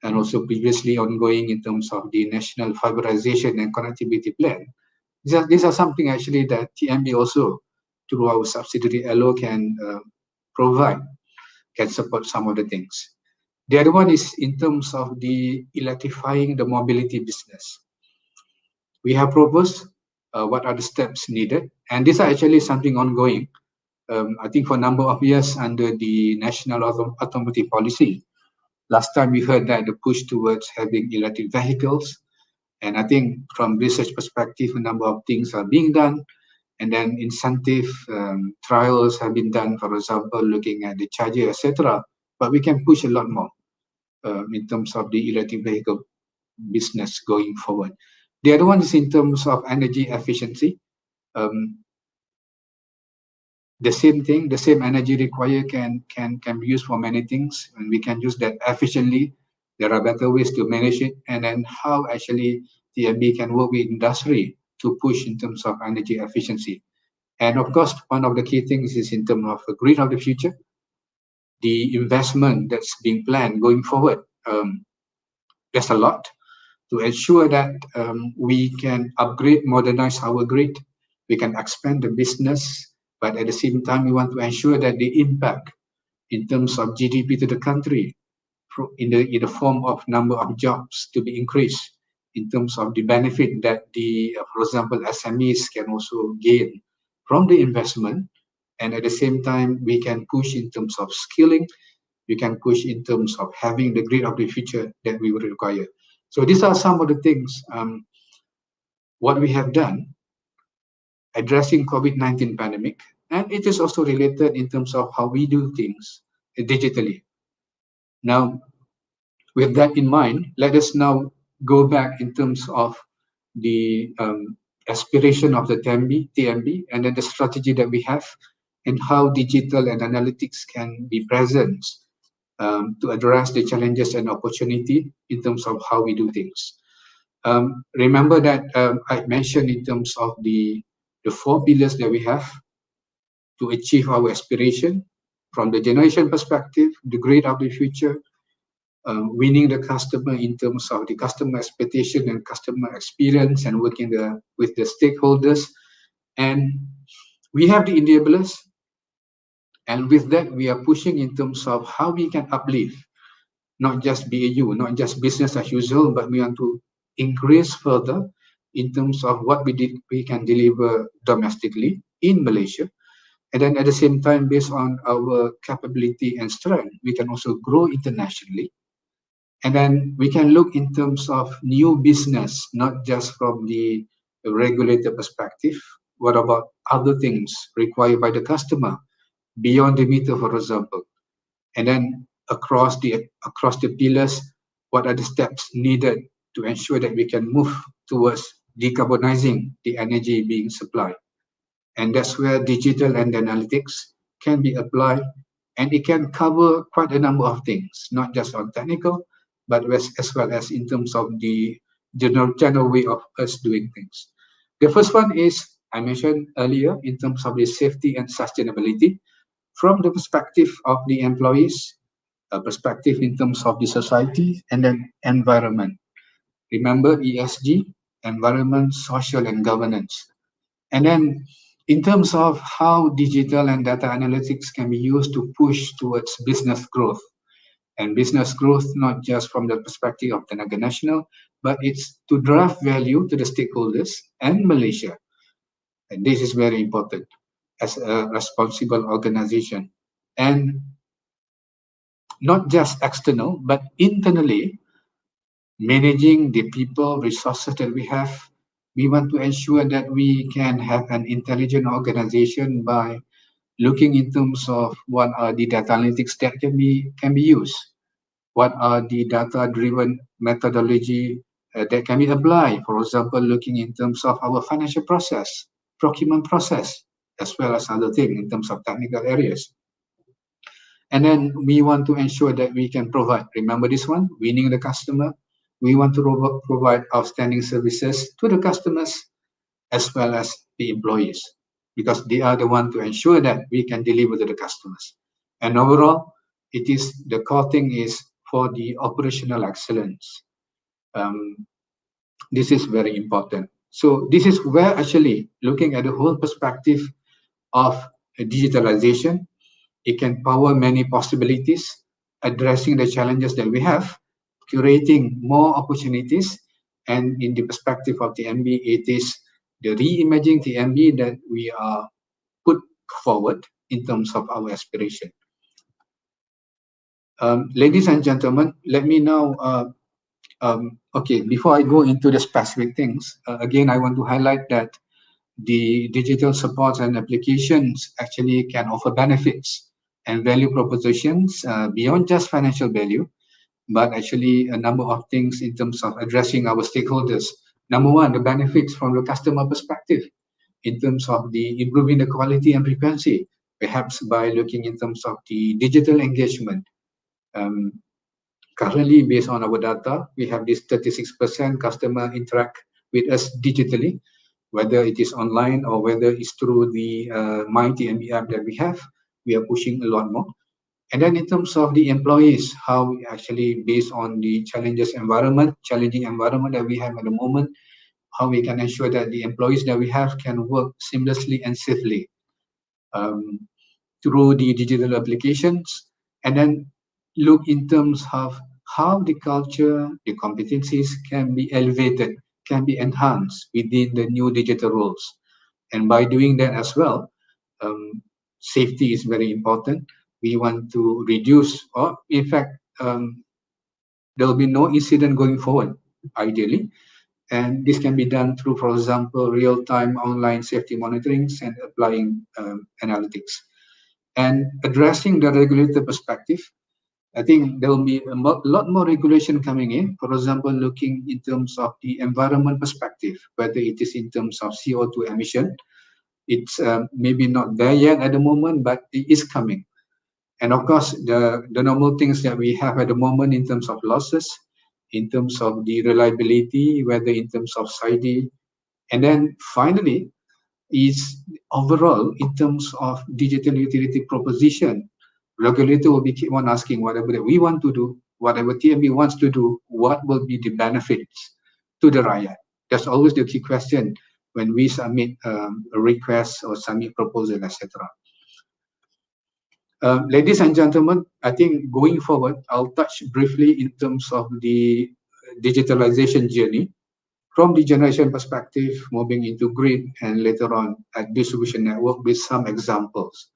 and also previously ongoing in terms of the National Fiberization and Connectivity Plan. These are something actually that TMB also, through our subsidiary ELO, can provide, can support some of the things. The other one is in terms of the electrifying the mobility business. We have proposed what are the steps needed, and these are actually something ongoing. I think for a number of years under the National Automotive Policy. Last time we heard that the push towards having electric vehicles, and I think from research perspective, a number of things are being done, and then incentive trials have been done, for example, looking at the charger, etc. But we can push a lot more in terms of the electric vehicle business going forward. The other one is in terms of energy efficiency. The same thing, the same energy required can be used for many things, and we can use that efficiently. There are better ways to manage it, and then how actually TMB can work with industry to push in terms of energy efficiency. And of course, one of the key things is in terms of the grid of the future, the investment that's being planned going forward. There's a lot to ensure that we can upgrade, modernize our grid, we can expand the business, but at the same time, we want to ensure that the impact in terms of GDP to the country in the form of number of jobs to be increased, in terms of the benefit that the, for example, SMEs can also gain from the investment. And at the same time, we can push in terms of skilling, we can push in terms of having the grid of the future that we would require. So these are some of the things what we have done addressing COVID-19 pandemic, and it is also related in terms of how we do things digitally. Now, with that in mind, let us now go back in terms of the aspiration of the TMB, and then the strategy that we have, and how digital and analytics can be present to address the challenges and opportunity in terms of how we do things. Remember that I mentioned in terms of the 4 pillars that we have to achieve our aspiration from the generation perspective, the grid of the future, winning the customer in terms of the customer expectation and customer experience, and working with the stakeholders. And we have the enablers, and with that we are pushing in terms of how we can uplift not just BAU, not just business as usual, but we want to increase further in terms of what we can deliver domestically in Malaysia. And then at the same time, based on our capability and strength, we can also grow internationally. And then we can look in terms of new business, not just from the regulator perspective. What about other things required by the customer beyond the meter, for example? And then across the pillars, what are the steps needed to ensure that we can move towards decarbonizing the energy being supplied? And that's where digital and analytics can be applied, and it can cover quite a number of things, not just on technical, but as well as in terms of the general way of us doing things. The first one is, I mentioned earlier, in terms of the safety and sustainability, from the perspective of the employees, a perspective in terms of the society, and then environment. Remember ESG, environment, social, and governance. And then in terms of how digital and data analytics can be used to push towards business growth. And business growth, not just from the perspective of Tenaga Nasional, but it's to drive value to the stakeholders and Malaysia. And this is very important as a responsible organization. And not just external, but internally, managing the people, resources that we have. We want to ensure that we can have an intelligent organization by looking in terms of what are the data analytics that can be used, what are the data-driven methodology that can be applied. For example, looking in terms of our financial process, procurement process, as well as other things in terms of technical areas. And then we want to ensure that we can provide, remember this one, winning the customer. We want to provide outstanding services to the customers as well as the employees, because they are the one to ensure that we can deliver to the customers. And overall, it is the core thing is for the operational excellence. This is very important. So this is where actually looking at the whole perspective of digitalization, it can power many possibilities, addressing the challenges that we have, curating more opportunities, and in the perspective of the TMB, it is the reimagining TMB that we are put forward in terms of our aspiration. Ladies and gentlemen, let me now, okay, before I go into the specific things, again, I want to highlight that the digital supports and applications actually can offer benefits and value propositions beyond just financial value, but actually a number of things in terms of addressing our stakeholders. Number one, the benefits from the customer perspective in terms of the improving the quality and frequency, perhaps by looking in terms of the digital engagement. Currently, based on our data, we have this 36% customer interact with us digitally, whether it is online or whether it's through the MyTMB app that we have. We are pushing a lot more. And then in terms of the employees, how we actually, based on the challenging environment that we have at the moment, how we can ensure that the employees that we have can work seamlessly and safely through the digital applications, and then look in terms of how the culture, the competencies can be elevated, can be enhanced within the new digital roles. And by doing that as well, safety is very important. we want to reduce, or in fact, there will be no incident going forward, ideally. And this can be done through, for example, real-time online safety monitoring and applying analytics. And addressing the regulator perspective, I think there will be a lot more regulation coming in. For example, looking in terms of the environment perspective, whether it is in terms of CO2 emission. It's maybe not there yet at the moment, but it is coming. And of course, the normal things that we have at the moment in terms of losses, in terms of the reliability, whether in terms of SID, and then finally is overall in terms of digital utility proposition. Regulator will be keep on asking whatever that we want to do, whatever TMB wants to do, what will be the benefits to the rakyat? That's always the key question when we submit a request or submit proposal, etc. Ladies and gentlemen, I think going forward, I'll touch briefly in terms of the digitalization journey from the generation perspective, moving into grid, and later on at distribution network with some examples.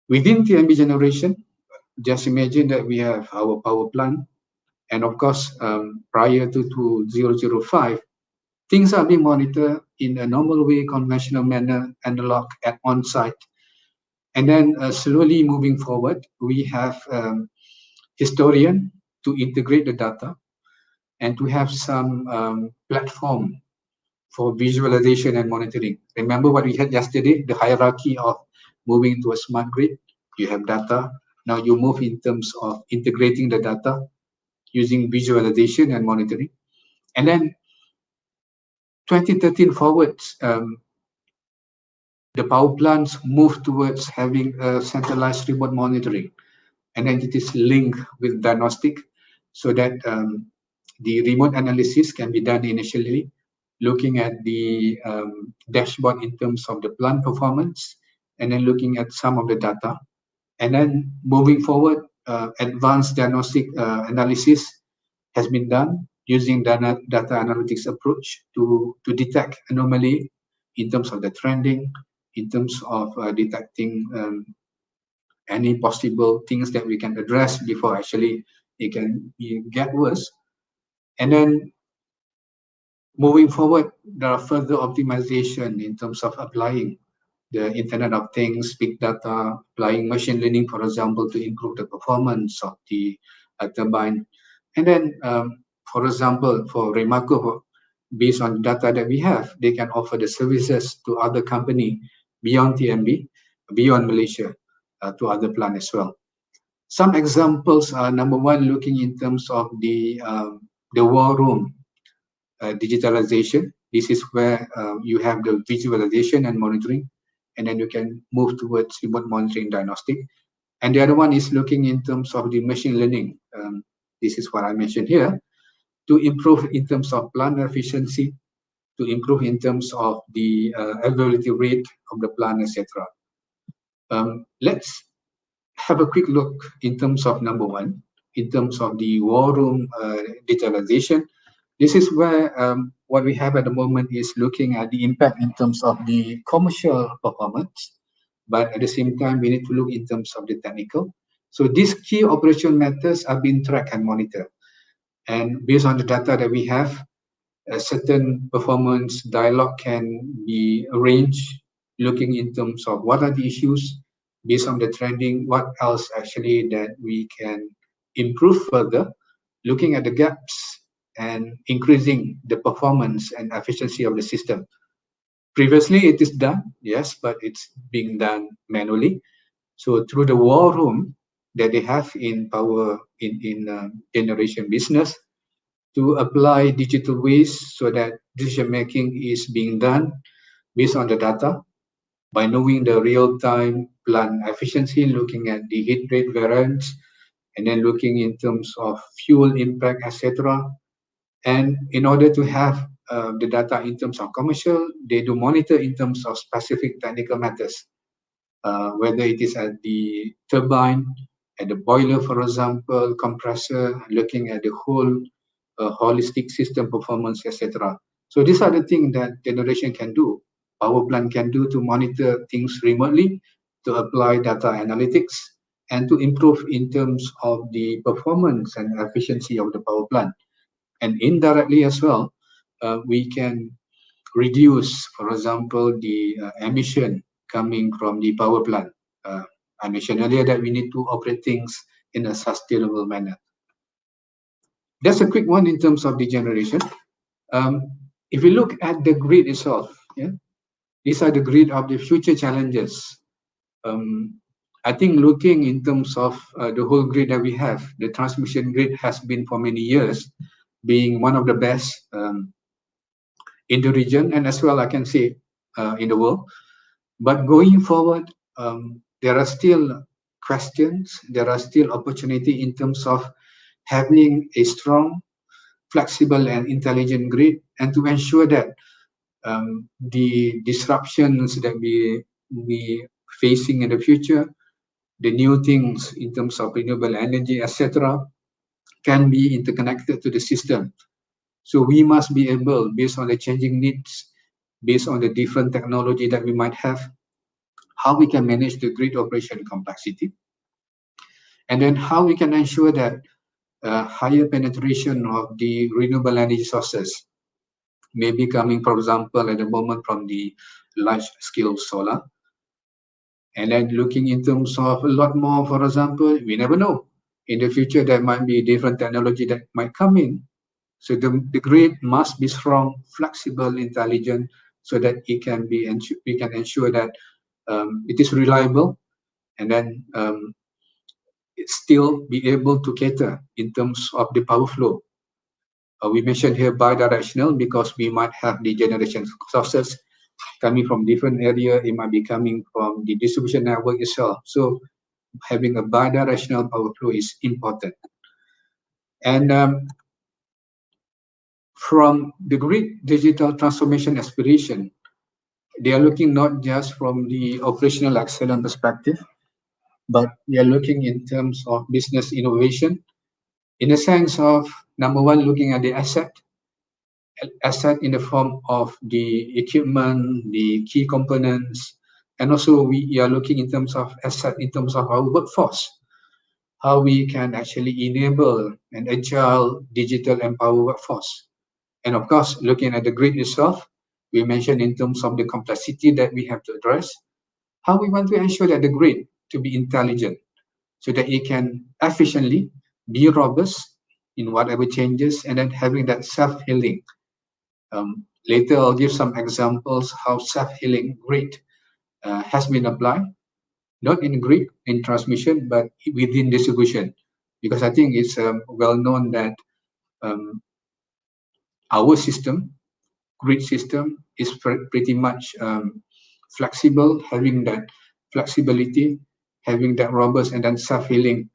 Within TMB generation, just imagine that we have our power plant, and of course, prior to 2005, things are being monitored in a normal way, conventional manner, analog at on-site. And then slowly moving forward, we have historian to integrate the data and to have some platform for visualization and monitoring. Remember what we had yesterday, the hierarchy of moving to a smart grid. You have data. Now you move in terms of integrating the data using visualization and monitoring. And then 2013 forwards, the power plants move towards having a centralized remote monitoring. And then it is linked with diagnostic so that the remote analysis can be done initially, looking at the dashboard in terms of the plant performance, and then looking at some of the data. And then moving forward, advanced diagnostic analysis has been done using data analytics approach to detect anomaly in terms of the trending, in terms of detecting any possible things that we can address before actually it can get worse. And then moving forward, there are further optimization in terms of applying the Internet of Things, big data, applying machine learning, for example, to improve the performance of the turbine. And then, for example, for Remarco, based on data that we have, they can offer the services to other company beyond TMB, beyond Malaysia, to other plant as well. Some examples are, number one, looking in terms of the war room digitalization. This is where you have the visualization and monitoring, and then you can move towards remote monitoring diagnostic. And the other one is looking in terms of the machine learning. This is what I mentioned here, to improve in terms of plant efficiency, to improve in terms of the availability rate of the plant, etc. Let's have a quick look in terms of number one, in terms of the war room digitalization. This is where what we have at the moment is looking at the impact in terms of the commercial performance, but at the same time, we need to look in terms of the technical. So these key operation matters are being tracked and monitored. And based on the data that we have, a certain performance dialogue can be arranged, looking in terms of what are the issues, based on the trending, what else actually that we can improve further, looking at the gaps and increasing the performance and efficiency of the system. Previously, it is done, yes, but it's being done manually. So through the war room that they have in power in generation business, to apply digital ways so that decision making is being done based on the data by knowing the real-time plant efficiency, looking at the heat rate variance, and then looking in terms of fuel impact, etc. And in order to have the data in terms of commercial, they do monitor in terms of specific technical matters, whether it is at the turbine, at the boiler, for example, compressor, looking at the whole holistic system performance, etc. So these are the things that generation can do, power plant can do to monitor things remotely, to apply data analytics, and to improve in terms of the performance and efficiency of the power plant. And indirectly as well, we can reduce, for example, the emission coming from the power plant. I mentioned earlier that we need to operate things in a sustainable manner. That's a quick one in terms of the generation. If we look at the grid itself, yeah, these are the grid of the future challenges. I think looking in terms of the whole grid that we have, the transmission grid has been for many years being one of the best in the region, and as well I can say in the world. But going forward, there are still questions, there are still opportunity in terms of having a strong, flexible and intelligent grid, and to ensure that the disruptions that we facing in the future, the new things in terms of renewable energy, etc., can be interconnected to the system. So we must be able, based on the changing needs, based on the different technology that we might have, how we can manage the grid operation complexity, and then how we can ensure that higher penetration of the renewable energy sources may be coming, for example, at the moment from the large-scale solar. And then looking in terms of a lot more, for example, we never know. In the future, there might be different technology that might come in. So the grid must be strong, flexible, intelligent, so that it can be, we can ensure that it is reliable, and then it still be able to cater in terms of the power flow. We mentioned here bidirectional because we might have the generation sources coming from different area. It might be coming from the distribution network itself. So having a bidirectional power flow is important. And from the grid digital transformation aspiration, they are looking not just from the operational excellence perspective, but we are looking in terms of business innovation, in the sense of, number one, looking at the asset in the form of the equipment, the key components, and also we are looking in terms of asset in terms of our workforce, how we can actually enable an agile, digital empowered workforce. And of course, looking at the grid itself, we mentioned in terms of the complexity that we have to address, how we want to ensure that the grid to be intelligent so that it can efficiently be robust in whatever changes, and then having that self-healing. Later, I'll give some examples how self-healing grid has been applied, not in grid, in transmission, but within distribution. Because I think it's well known that our system, grid system, is pretty much flexible, having that flexibility, having that robust and then self-healing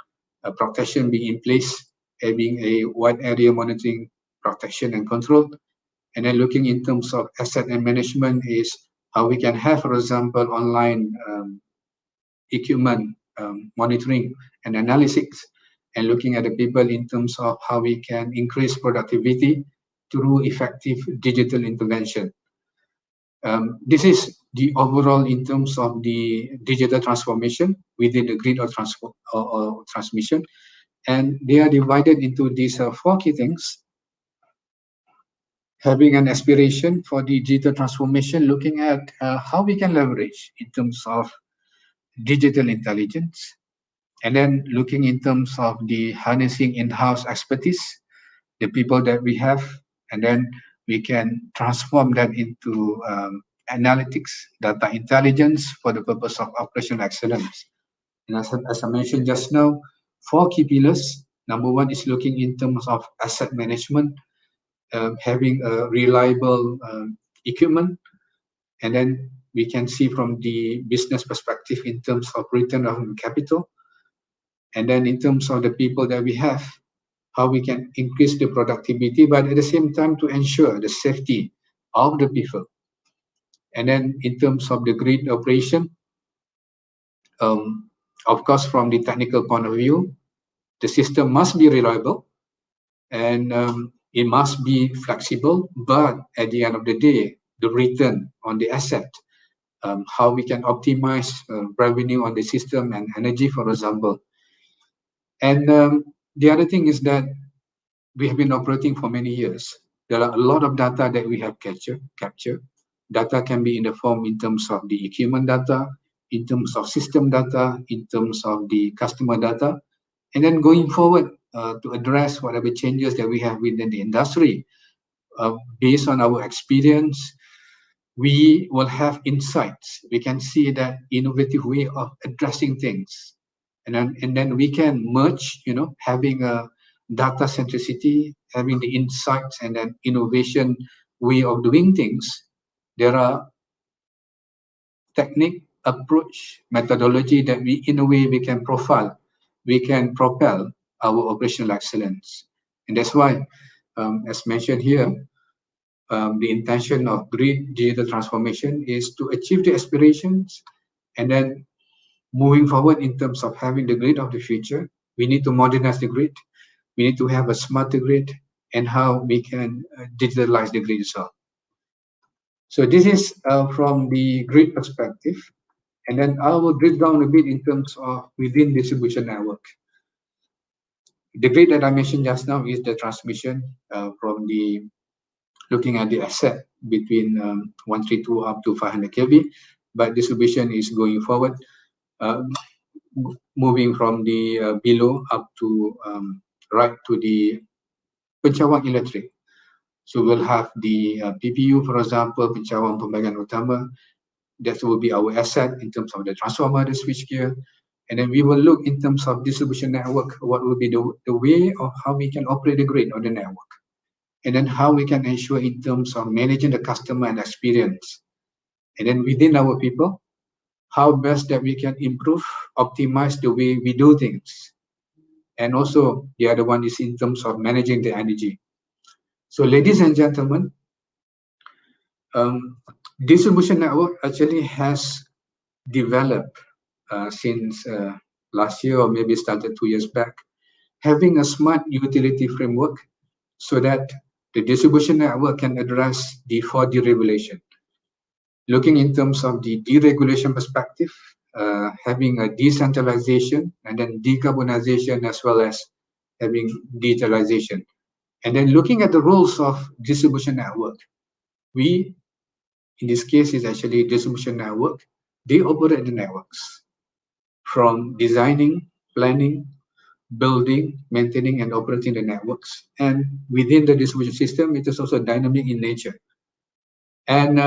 protection be in place, having a wide area monitoring, protection and control. And then looking in terms of asset and management is how we can have, for example, online equipment monitoring and analysis, and looking at the people in terms of how we can increase productivity through effective digital intervention. This is the overall in terms of the digital transformation within the grid or transmission, and they are divided into these four key things. Having an aspiration for the digital transformation, looking at how we can leverage in terms of digital intelligence, and then looking in terms of the harnessing in-house expertise, the people that we have, and then we can transform that into analytics, data intelligence for the purpose of operational excellence. And as I mentioned just now, four key pillars. Number one is looking in terms of asset management, having a reliable equipment, and then we can see from the business perspective in terms of return on capital, and then in terms of the people that we have, how we can increase the productivity, but at the same time to ensure the safety of the people. And then in terms of the grid operation, of course, from the technical point of view, the system must be reliable, and it must be flexible, but at the end of the day, the return on the asset how we can optimize revenue on the system and energy, for example. And the other thing is that we have been operating for many years. There are a lot of data that we have captured. Data can be in the form in terms of the equipment data, in terms of system data, in terms of the customer data. And then going forward to address whatever changes that we have within the industry, based on our experience, we will have insights. We can see that innovative way of addressing things. And then we can merge, having a data centricity, having the insights and then innovation way of doing things. There are technique, approach, methodology that we, in a way, we can profile, we can propel our operational excellence. And that's why, as mentioned here, the intention of grid digital transformation is to achieve the aspirations, and then moving forward in terms of having the grid of the future, we need to modernize the grid. We need to have a smarter grid and how we can digitalize the grid itself. So this is from the grid perspective. And then I will drill down a bit in terms of within distribution network. The grid that I mentioned just now is the transmission from the looking at the asset between 132 up to 500 kV, but distribution is going forward, moving from the below up to right to the pencawang electric. So we'll have the PPU, for example, pencawang pembagian utama. That will be our asset in terms of the transformer, the switchgear. And then we will look in terms of distribution network, what will be the way of how we can operate the grid or the network. And then how we can ensure in terms of managing the customer and experience. And then within our people, how best that we can improve, optimize the way we do things. And also the other one is in terms of managing the energy. So ladies and gentlemen, distribution network actually has developed since last year, or maybe started 2 years back, having a smart utility framework so that the distribution network can address the 4 deregulation. Looking in terms of the deregulation perspective, having a decentralization and then decarbonization, as well as having digitalization. And then looking at the roles of distribution network, we, in this case, is actually distribution network. They operate the networks from designing, planning, building, maintaining, and operating the networks. And within the distribution system, it is also dynamic in nature. And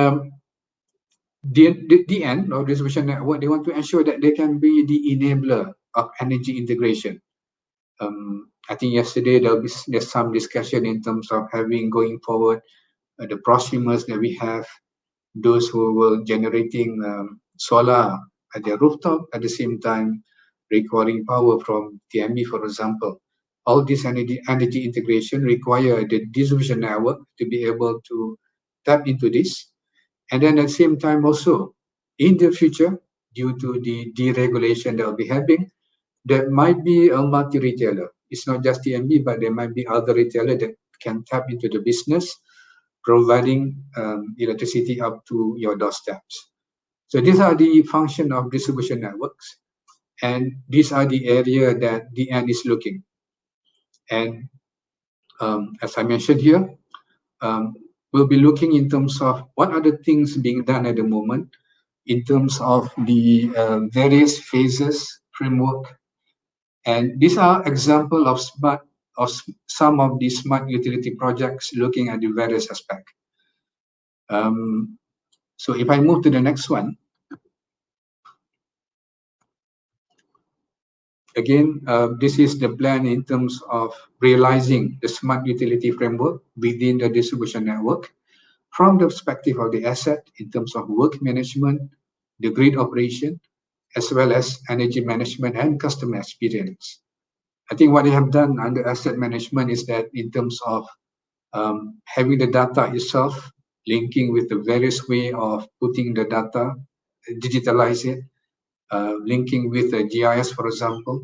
the end of distribution network, they want to ensure that they can be the enabler of energy integration. I think yesterday there's some discussion in terms of having going forward the prosumers that we have, those who will generating solar at their rooftop at the same time requiring power from TMB, for example. All this energy integration require the distribution network to be able to tap into this. And then at the same time also, in the future, due to the deregulation that we'll be having, there might be a multi-retailer. It's not just TMB, but there might be other retailers that can tap into the business, providing electricity up to your doorsteps. So these are the function of distribution networks. And these are the area that DN is looking. And as I mentioned here, we'll be looking in terms of what are the things being done at the moment in terms of the various phases, framework. And these are examples of some of the smart utility projects looking at the various aspects. So if I move to the next one, again, this is the plan in terms of realizing the smart utility framework within the distribution network from the perspective of the asset in terms of work management, the grid operation, as well as energy management and customer experience. I think what they have done under asset management is that in terms of having the data itself, linking with the various way of putting the data, digitalize it, linking with the GIS, for example,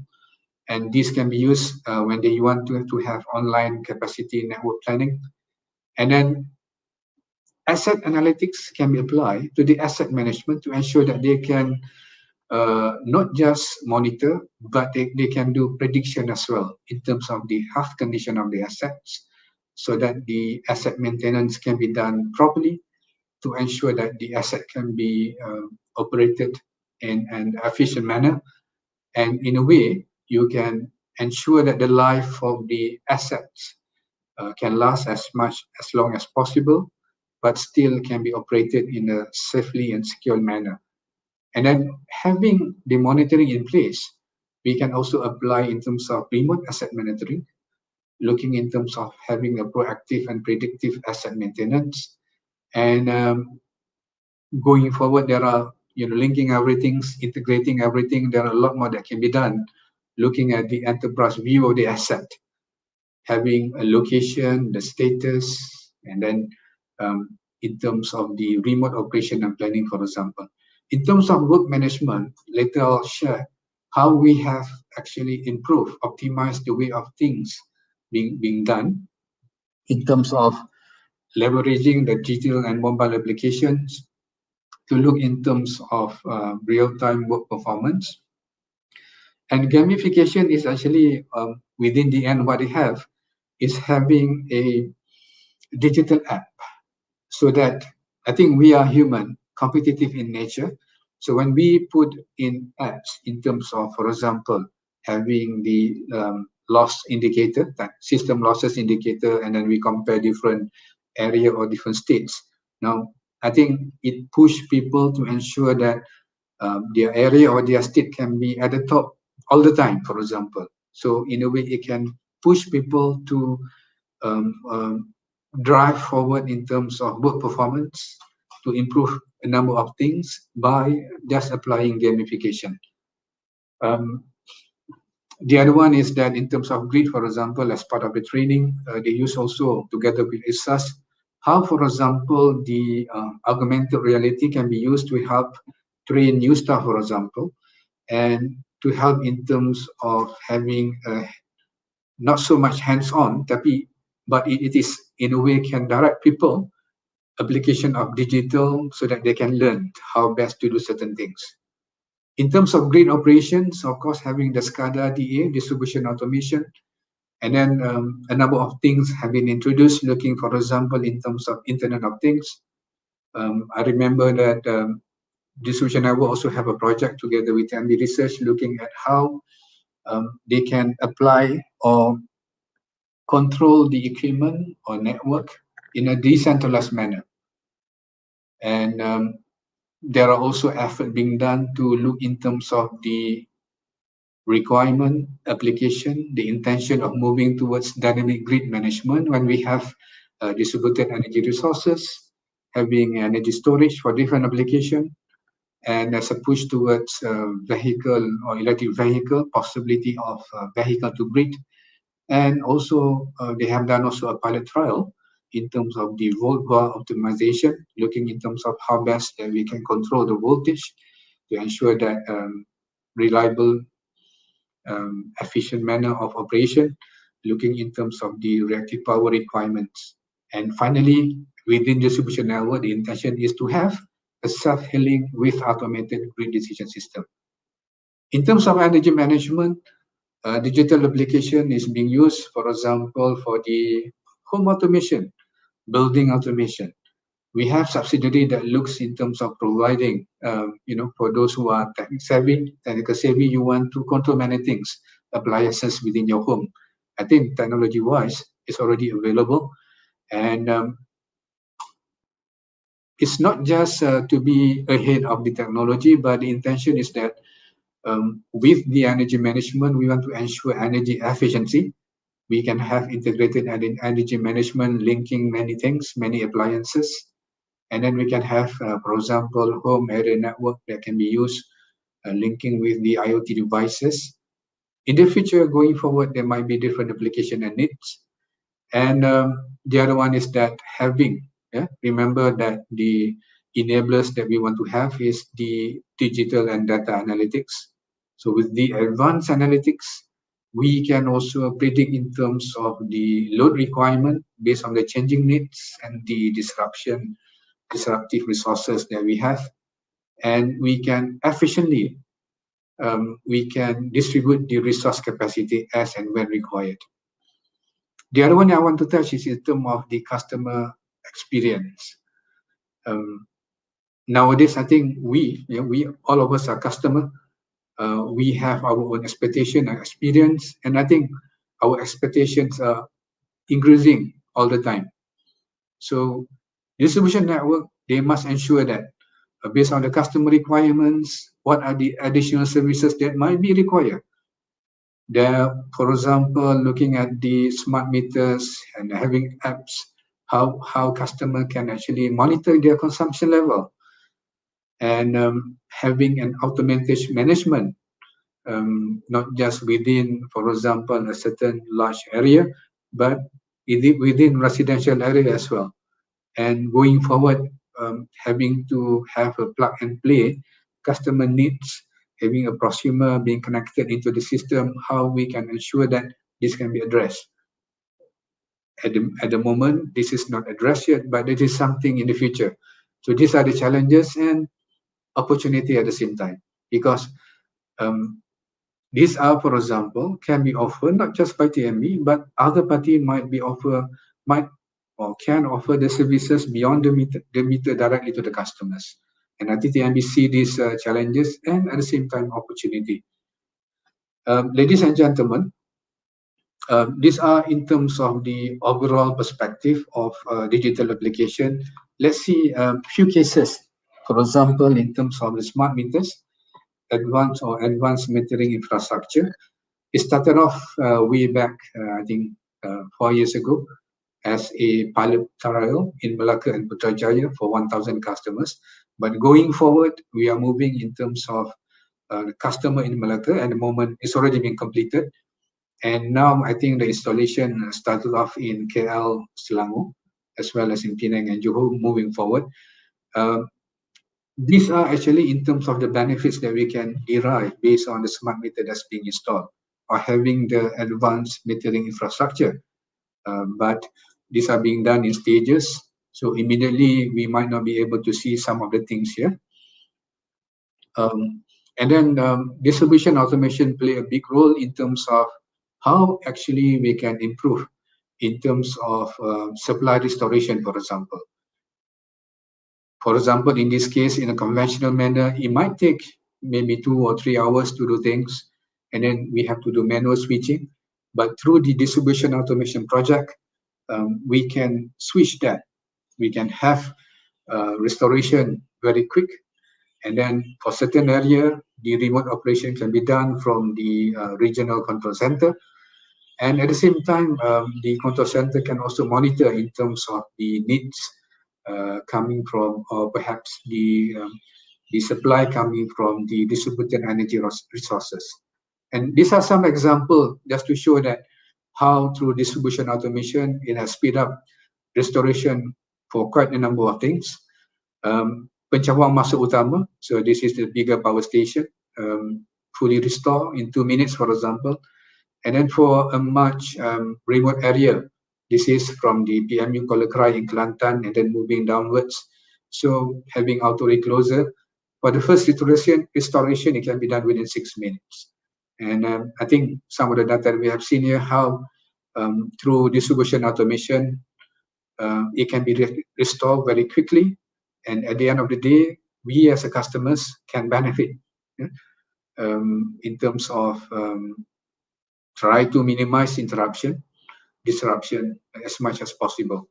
and this can be used when they want to have online capacity network planning. And then asset analytics can be applied to the asset management to ensure that they can not just monitor, but they can do prediction as well in terms of the health condition of the assets, so that the asset maintenance can be done properly to ensure that the asset can be operated in an efficient manner. And in a way, you can ensure that the life of the assets can last as long as possible, but still can be operated in a safely and secure manner. And then having the monitoring in place, we can also apply in terms of remote asset monitoring, looking in terms of having a proactive and predictive asset maintenance. And going forward, there are, linking everything, integrating everything. There are a lot more that can be done, looking at the enterprise view of the asset, having a location, the status, and then in terms of the remote operation and planning, for example. In terms of work management, later I'll share how we have actually improved, optimized the way of things being done in terms of leveraging the digital and mobile applications to look in terms of real-time work performance. And gamification is actually within the end what they have is having a digital app, so that I think we are human, competitive in nature. So when we put in apps in terms of, for example, having the loss indicator, that system losses indicator, and then we compare different area or different states. Now, I think it pushes people to ensure that their area or their state can be at the top all the time, for example. So in a way, it can push people to drive forward in terms of work performance, to improve a number of things by just applying gamification. The other one is that in terms of grid, for example, as part of the training, they use also together with ISAS, how, for example, the augmented reality can be used to help train new staff, for example, and to help in terms of having not so much hands-on, but it is in a way can direct people application of digital so that they can learn how best to do certain things. In terms of grid operations, of course, having the SCADA DA, distribution automation, and then a number of things have been introduced, looking, for example, in terms of Internet of Things. I remember that Distribution Network also have a project together with MB Research looking at how they can apply or control the equipment or network in a decentralized manner. And there are also efforts being done to look in terms of the requirement, application, the intention of moving towards dynamic grid management when we have distributed energy resources, having energy storage for different applications, and as a push towards vehicle or electric vehicle, possibility of vehicle to grid. And also they have done also a pilot trial in terms of the volt bar optimization, looking in terms of how best that we can control the voltage to ensure that reliable, efficient manner of operation, looking in terms of the reactive power requirements. And finally, within distribution network, the intention is to have a self-healing with automated grid decision system. In terms of energy management, digital application is being used, for example, for the home automation, building automation. We have subsidiary that looks in terms of providing, for those who are technical savvy, you want to control many things, appliances within your home. I think technology-wise, it's already available. And it's not just to be ahead of the technology, but the intention is that with the energy management, we want to ensure energy efficiency. We can have integrated energy management linking many things, many appliances. And then we can have, for example, home area network that can be used, linking with the IoT devices. In the future, going forward, there might be different application and needs. And the other one is that having, remember that the enablers that we want to have is the digital and data analytics. So with the advanced analytics, we can also predict in terms of the load requirement based on the changing needs and the disruption disruptive resources that we have, and we can efficiently we can distribute the resource capacity as and when required. The other one I want to touch is in terms of the customer experience. Nowadays, I think we all of us are customer. We have our own expectation and experience, and I think our expectations are increasing all the time. So distribution network, they must ensure that based on the customer requirements, what are the additional services that might be required. There, for example, looking at the smart meters and having apps, how customer can actually monitor their consumption level, and having an automated management, not just within, for example, a certain large area, but within residential area as well. And going forward, having to have a plug and play customer needs, having a prosumer being connected into the system, how we can ensure that this can be addressed. At the moment, this is not addressed yet, but it is something in the future. So these are the challenges and opportunity at the same time, because these are, for example, can be offered not just by TMB, but other party might can offer the services beyond the meter directly to the customers. And I think TMB see these challenges and at the same time opportunity. Ladies and gentlemen, these are in terms of the overall perspective of digital application. Let's see a few cases. For example, in terms of the smart meters, advanced metering infrastructure. It started off way back, I think, 4 years ago, as a pilot trial in Malacca and Putrajaya for 1,000 customers. But going forward, we are moving in terms of the customer in Malacca. At the moment, it's already been completed. And now I think the installation started off in KL, Selangor, as well as in Penang and Johor moving forward. These are actually in terms of the benefits that we can derive based on the smart meter that's being installed or having the advanced metering infrastructure. But these are being done in stages. So immediately we might not be able to see some of the things here. And then distribution automation play a big role in terms of how actually we can improve in terms of supply restoration, for example. For example, in this case, in a conventional manner, it might take maybe 2 or 3 hours to do things, and then we have to do manual switching. But through the distribution automation project, we can switch that. We can have restoration very quick, and then for certain area, the remote operation can be done from the regional control center. And at the same time, the control center can also monitor in terms of the needs coming from, or perhaps the supply coming from the distributed energy resources. And these are some examples just to show that how through distribution automation, it has speed up restoration for quite a number of things. Pencawang masuk utama, so this is the bigger power station, fully restore in 2 minutes, for example. And then for a much remote area, this is from the PMU Kolakrai in Kelantan and then moving downwards. So having auto recloser, for the first restoration, it can be done within 6 minutes. And I think some of the data we have seen here, how through distribution automation, it can be restored very quickly. And at the end of the day, we as a customers can benefit in terms of try to minimize disruption as much as possible.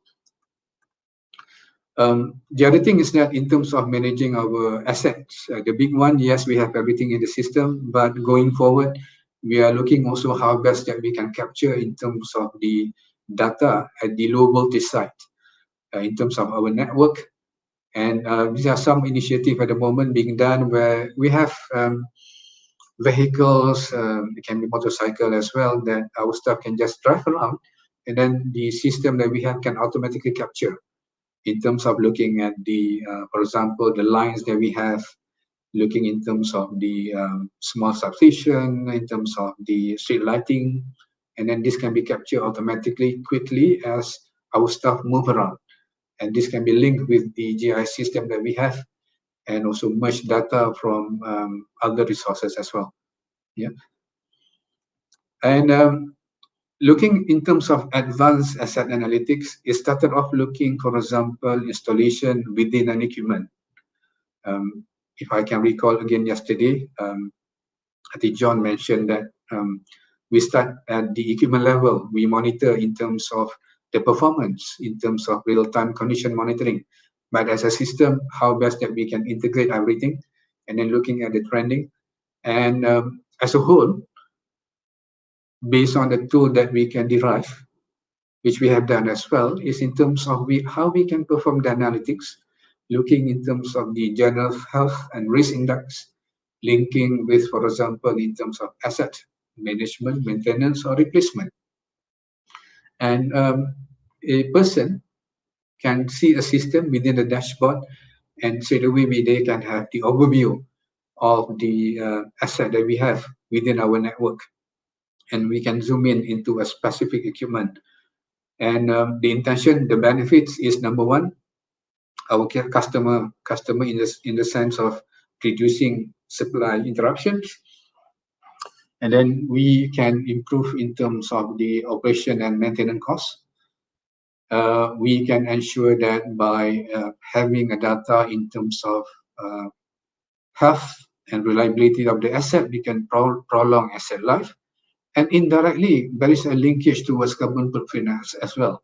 The other thing is that in terms of managing our assets, the big one, yes, we have everything in the system, but going forward, we are looking also how best that we can capture in terms of the data at the low voltage site, in terms of our network. And these are some initiatives at the moment being done where we have vehicles, it can be motorcycle as well, that our staff can just drive around, and then the system that we have can automatically capture in terms of looking at the, for example, the lines that we have, looking in terms of the small substation, in terms of the street lighting, and then this can be captured automatically, quickly as our staff move around. and this can be linked with the GIS system that we have, and also merge data from other resources as well. Yeah, and looking in terms of advanced asset analytics, it started off looking, for example, installation within an equipment. If I can recall again yesterday, I think John mentioned that we start at the equipment level. We monitor in terms of the performance, in terms of real-time condition monitoring. But as a system, how best that we can integrate everything, and then looking at the trending. And as a whole, based on the tool that we can derive, which we have done as well, is in terms of how we can perform the analytics, looking in terms of the general health and risk index, linking with, for example, in terms of asset management, maintenance, or replacement. And a person can see a system within the dashboard, and straight away they can have the overview of the asset that we have within our network. And we can zoom in into a specific equipment. And the intention, the benefits is number one, our customer in the sense of reducing supply interruptions. And then we can improve in terms of the operation and maintenance costs. We can ensure that by having a data in terms of health and reliability of the asset, we can prolong asset life. And indirectly, there is a linkage towards carbon footprint as well,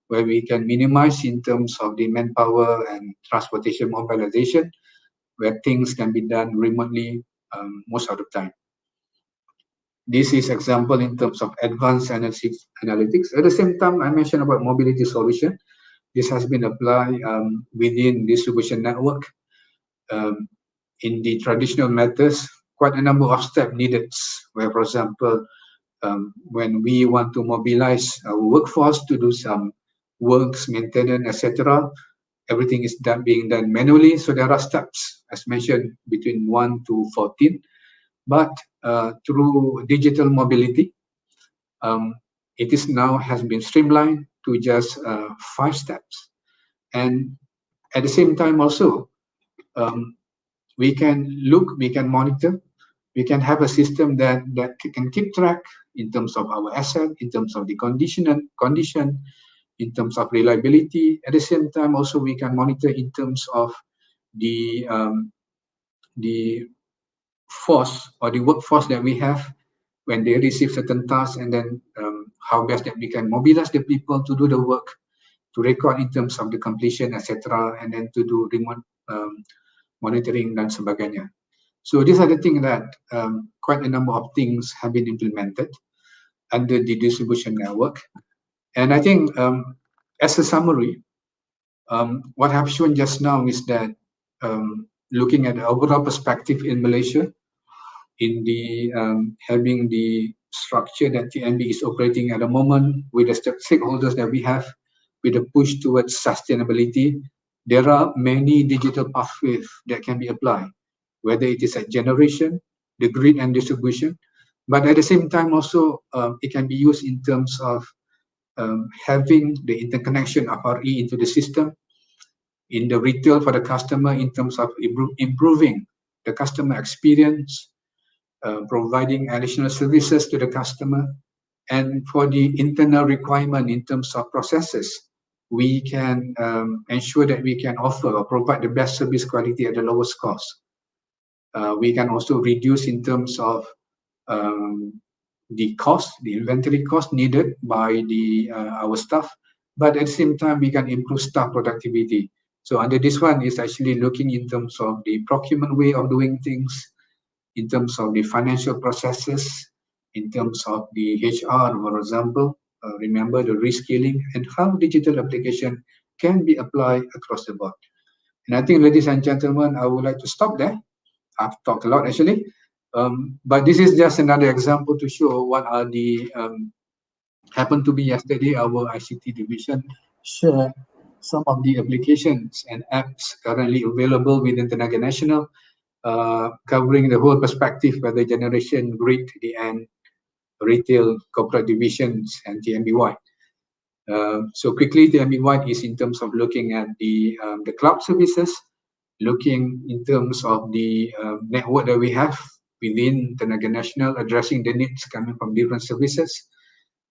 where we can minimize in terms of the manpower and transportation mobilization, where things can be done remotely most of the time. This is example in terms of advanced analytics. At the same time, I mentioned about mobility solution. This has been applied within distribution network. In the traditional methods, quite a number of steps needed, where, for example, when we want to mobilize our workforce to do some works, maintenance, etc., everything is being done manually. So there are steps, as mentioned, between 1 to 14. But through digital mobility, it is now has been streamlined to just 5 steps. And at the same time also, we can look, we can monitor, we can have a system that can keep track in terms of our asset, in terms of the condition, in terms of reliability. At the same time, also we can monitor in terms of the force or the workforce that we have when they receive certain tasks, and then how best that we can mobilize the people to do the work, to record in terms of the completion, etc., and then to do remote monitoring dan sebagainya. So these are the things that quite a number of things have been implemented under the distribution network. And I think as a summary, what I've shown just now is that looking at the overall perspective in Malaysia, in the having the structure that TNB is operating at the moment with the stakeholders that we have, with a push towards sustainability, there are many digital pathways that can be applied, whether it is at generation, the grid and distribution, but at the same time also it can be used in terms of having the interconnection of RE into the system, in the retail for the customer in terms of improving the customer experience, providing additional services to the customer, and for the internal requirement in terms of processes, we can ensure that we can offer or provide the best service quality at the lowest cost. We can also reduce in terms of the cost, the inventory cost needed by our staff, but at the same time we can improve staff productivity. So under this one is actually looking in terms of the procurement way of doing things, in terms of the financial processes, in terms of the HR, for example, remember the reskilling and how digital application can be applied across the board. And I think, ladies and gentlemen, I would like to stop there. I've talked a lot actually, but this is just another example to show what are the, happened to be yesterday, our ICT division shared some of the applications and apps currently available within Tenaga Nasional, covering the whole perspective, whether generation, grid, and retail, corporate divisions, and TNB-wide. So quickly, TMB-wide is in terms of looking at the cloud services, looking in terms of the network that we have within Tenaga Nasional, addressing the needs coming from different services.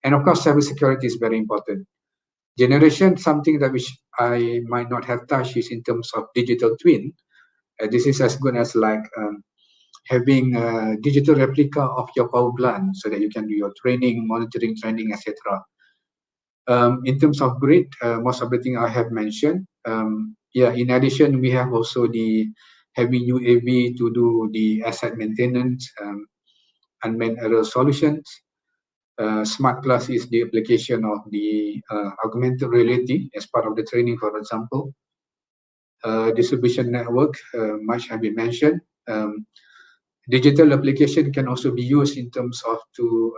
And of course, cybersecurity is very important. Generation, something that which I might not have touched is in terms of digital twin. This is as good as like having a digital replica of your power plant so that you can do your training, monitoring, training, etc. In terms of grid, most of the things I have mentioned. Yeah, in addition, we have also the having UAV to do the asset maintenance, unmanned aerial solutions. Smart class is the application of the augmented reality as part of the training, for example. Distribution network, much have been mentioned. Digital application can also be used in terms of to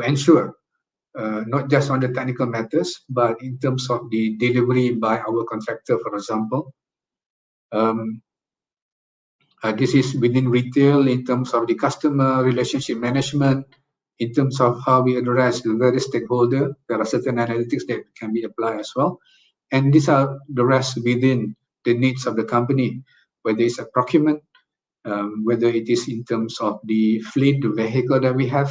ensure not just on the technical matters, but in terms of the delivery by our contractor, for example. This is within retail in terms of the customer relationship management, in terms of how we address the various stakeholders. There are certain analytics that can be applied as well. And these are the rest within the needs of the company, whether it's a procurement, whether it is in terms of the fleet, the vehicle that we have,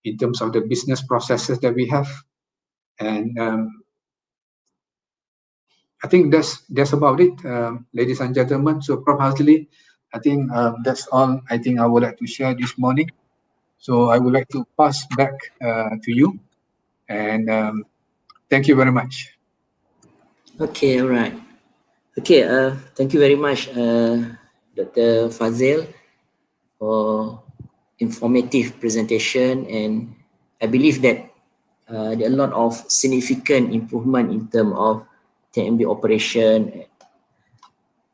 in terms of the business processes that we have. And I think that's about it, ladies and gentlemen. So Prof. Hazli, I think that's all I think I would like to share this morning. So I would like to pass back to you. And thank you very much. Okay, all right. Okay, thank you very much, Dr. Fazil, for informative presentation, and I believe that there are a lot of significant improvement in terms of TMB operation.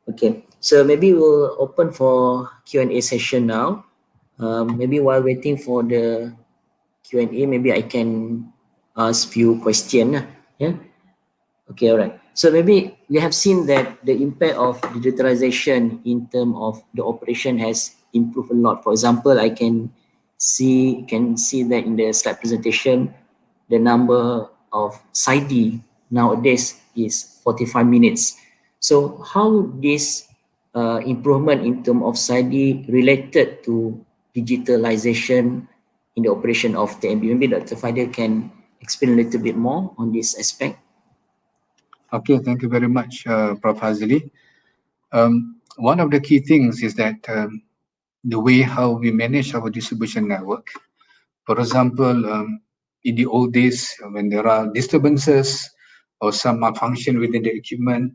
Okay, so maybe we'll open for Q&A session now. Maybe while waiting for the Q&A, maybe I can ask few questions. Yeah. Okay, all right. So maybe we have seen that the impact of digitalization in terms of the operation has improved a lot. For example, I can see that in the slide presentation, the number of SIDE nowadays is 45 minutes. So how this improvement in terms of SIDE related to digitalization in the operation of the TMB? Maybe Dr. Fadil can explain a little bit more on this aspect. Okay, thank you very much, Prof. Hazli. One of the key things is that the way how we manage our distribution network. For example, in the old days, when there are disturbances or some malfunction within the equipment,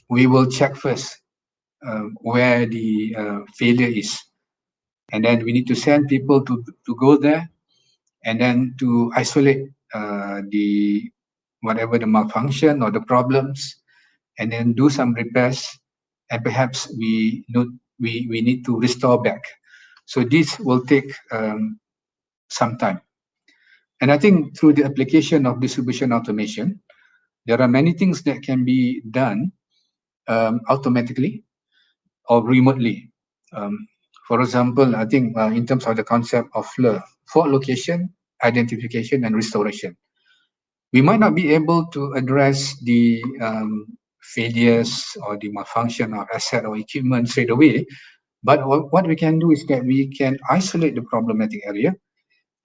we will check first where the failure is. And then we need to send people to go there and then to isolate the whatever the malfunction or the problems, and then do some repairs, and perhaps we need to restore back. So this will take some time. And I think through the application of distribution automation, there are many things that can be done automatically or remotely. For example, I think in terms of the concept of FLIR, fault location, identification, and restoration. We might not be able to address the failures or the malfunction of asset or equipment straight away, but what we can do is that we can isolate the problematic area,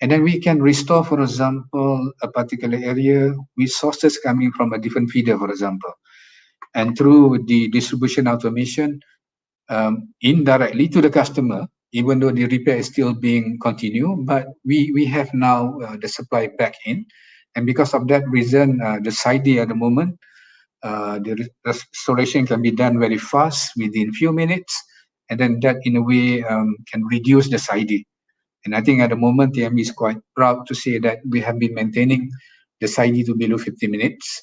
and then we can restore, for example, a particular area with sources coming from a different feeder, for example. And through the distribution automation, indirectly to the customer, even though the repair is still being continued, but we have now the supply back in. And because of that reason, the SIDE at the moment, the restoration can be done very fast within few minutes, and then that in a way can reduce the SIDE. And I think at the moment, TMB is quite proud to say that we have been maintaining the SIDE to below 50 minutes.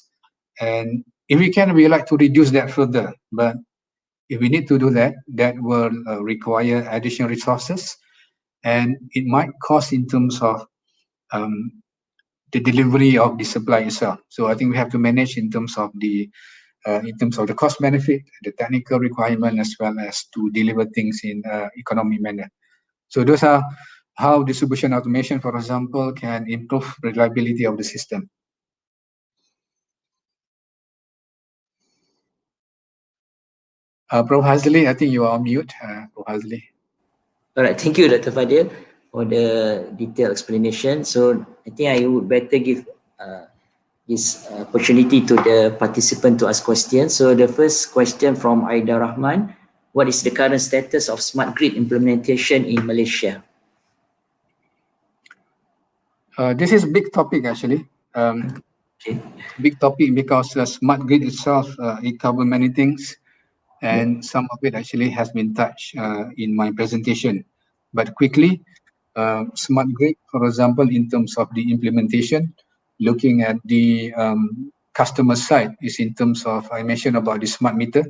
And if we can, we like to reduce that further. But if we need to do that, that will require additional resources, and it might cost in terms of the delivery of the supply itself. So I think we have to manage in terms of the cost benefit, the technical requirement, as well as to deliver things in economic manner. So those are how distribution automation, for example, can improve reliability of the system. Prof. Hazli, I think you are on mute. Prof. Hazli. All right, thank you, Dr. Fadil, for the detailed explanation. So I think I would better give this opportunity to the participant to ask questions. So the first question from Aida Rahman: what is the current status of smart grid implementation in Malaysia? This is a big topic actually. Okay. Big topic because smart grid itself, it covers many things, and some of it actually has been touched in my presentation. But quickly, smart grid, for example, in terms of the implementation, looking at the customer side is in terms of, I mentioned about the smart meter.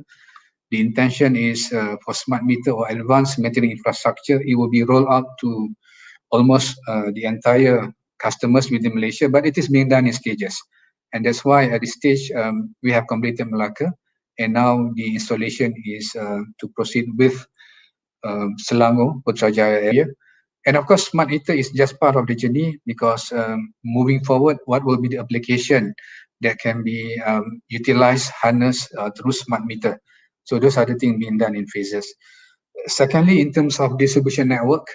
The intention is for smart meter or advanced metering infrastructure, it will be rolled out to almost the entire customers within Malaysia, but it is being done in stages. And that's why at this stage, we have completed Melaka, and now the installation is to proceed with Selangor, Putrajaya area. And of course, smart meter is just part of the journey because moving forward, what will be the application that can be utilized, harnessed through smart meter. So those are the things being done in phases. Secondly, in terms of distribution network,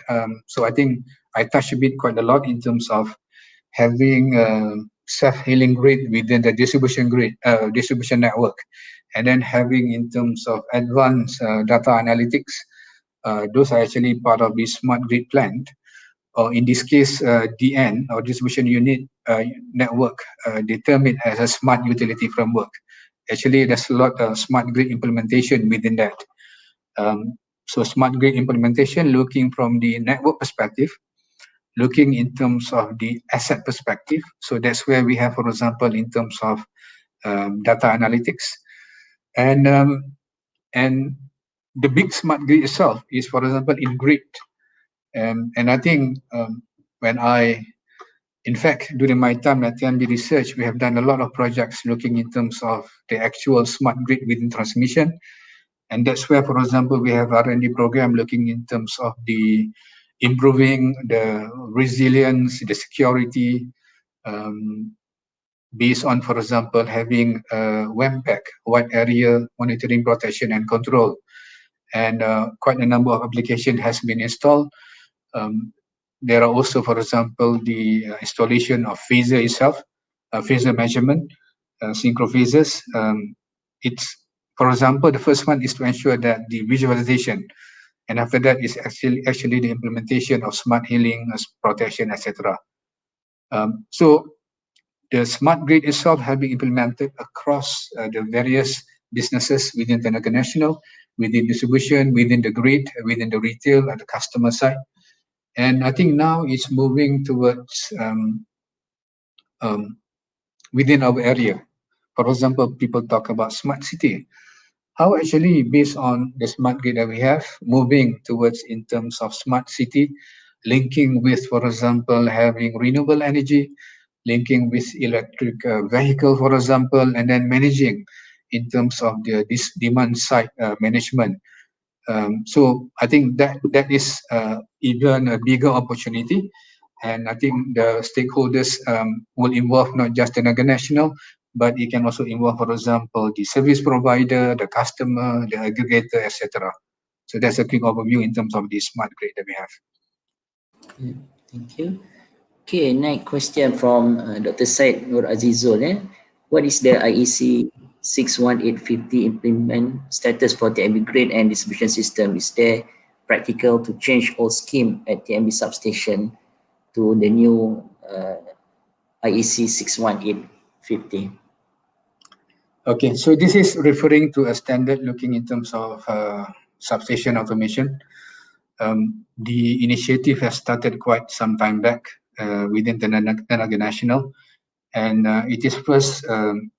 so I think I touched a bit quite a lot in terms of having self-healing grid within the distribution network, and then having in terms of advanced data analytics. Those are actually part of the smart grid plan, or in this case, DN or distribution unit network, determined as a smart utility framework. Actually, there's a lot of smart grid implementation within that. So smart grid implementation, looking from the network perspective, looking in terms of the asset perspective. So that's where we have, for example, in terms of data analytics, and the big smart grid itself is, for example, in grid. And I think when in fact, during my time at TMB Research, we have done a lot of projects looking in terms of the actual smart grid within transmission. And that's where, for example, we have R&D program looking in terms of the improving the resilience, the security, based on, for example, having WAMPAC, wide area monitoring, protection, and control. And quite a number of applications has been installed. There are also, for example, the installation of phaser itself, phaser measurement, synchro phasers. It's, for example, the first one is to ensure that the visualization, and after that is actually the implementation of smart healing, protection, etc. So the smart grid itself has been implemented across the various businesses within the national, within distribution, within the grid, within the retail and the customer side. And I think now it's moving towards within our area. For example, people talk about smart city. How actually, based on the smart grid that we have, moving towards in terms of smart city, linking with, for example, having renewable energy, linking with electric vehicle, for example, and then managing in terms of this demand side management. So I think that is even a bigger opportunity, and I think the stakeholders will involve not just the national, but it can also involve, for example, the service provider, the customer, the aggregator, etc. So that's a quick overview in terms of the smart grid that we have. Thank you. Okay, next question from Dr. Said Nur Azizul. What is the IEC 61850 implement status for TMB grid and distribution system? Is there practical to change old scheme at TMB substation to the new IEC 61850? Okay, so this is referring to a standard looking in terms of substation automation. The initiative has started quite some time back within the national, and it is first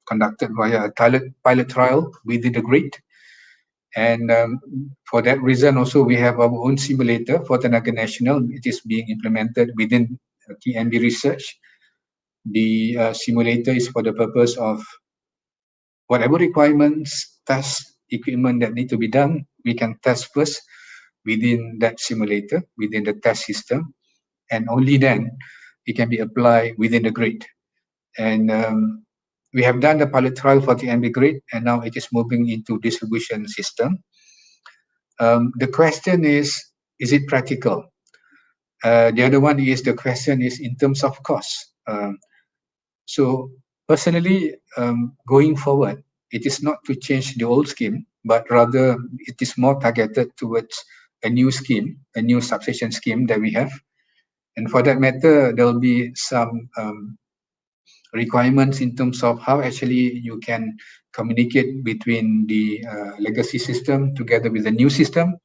conducted via a pilot trial within the grid. And for that reason, also we have our own simulator for the national. It is being implemented within TMB Research. The simulator is for the purpose of whatever requirements, test equipment that need to be done, we can test first within that simulator, within the test system. and only then it can be applied within the grid. And we have done the pilot trial for TMB grid, and now it is moving into distribution system. The question is it practical? The other one is the question is in terms of cost. So personally, going forward, it is not to change the old scheme, but rather it is more targeted towards a new scheme, a new substation scheme that we have. And for that matter, there will be some requirements in terms of how actually you can communicate between the legacy system together with the new system.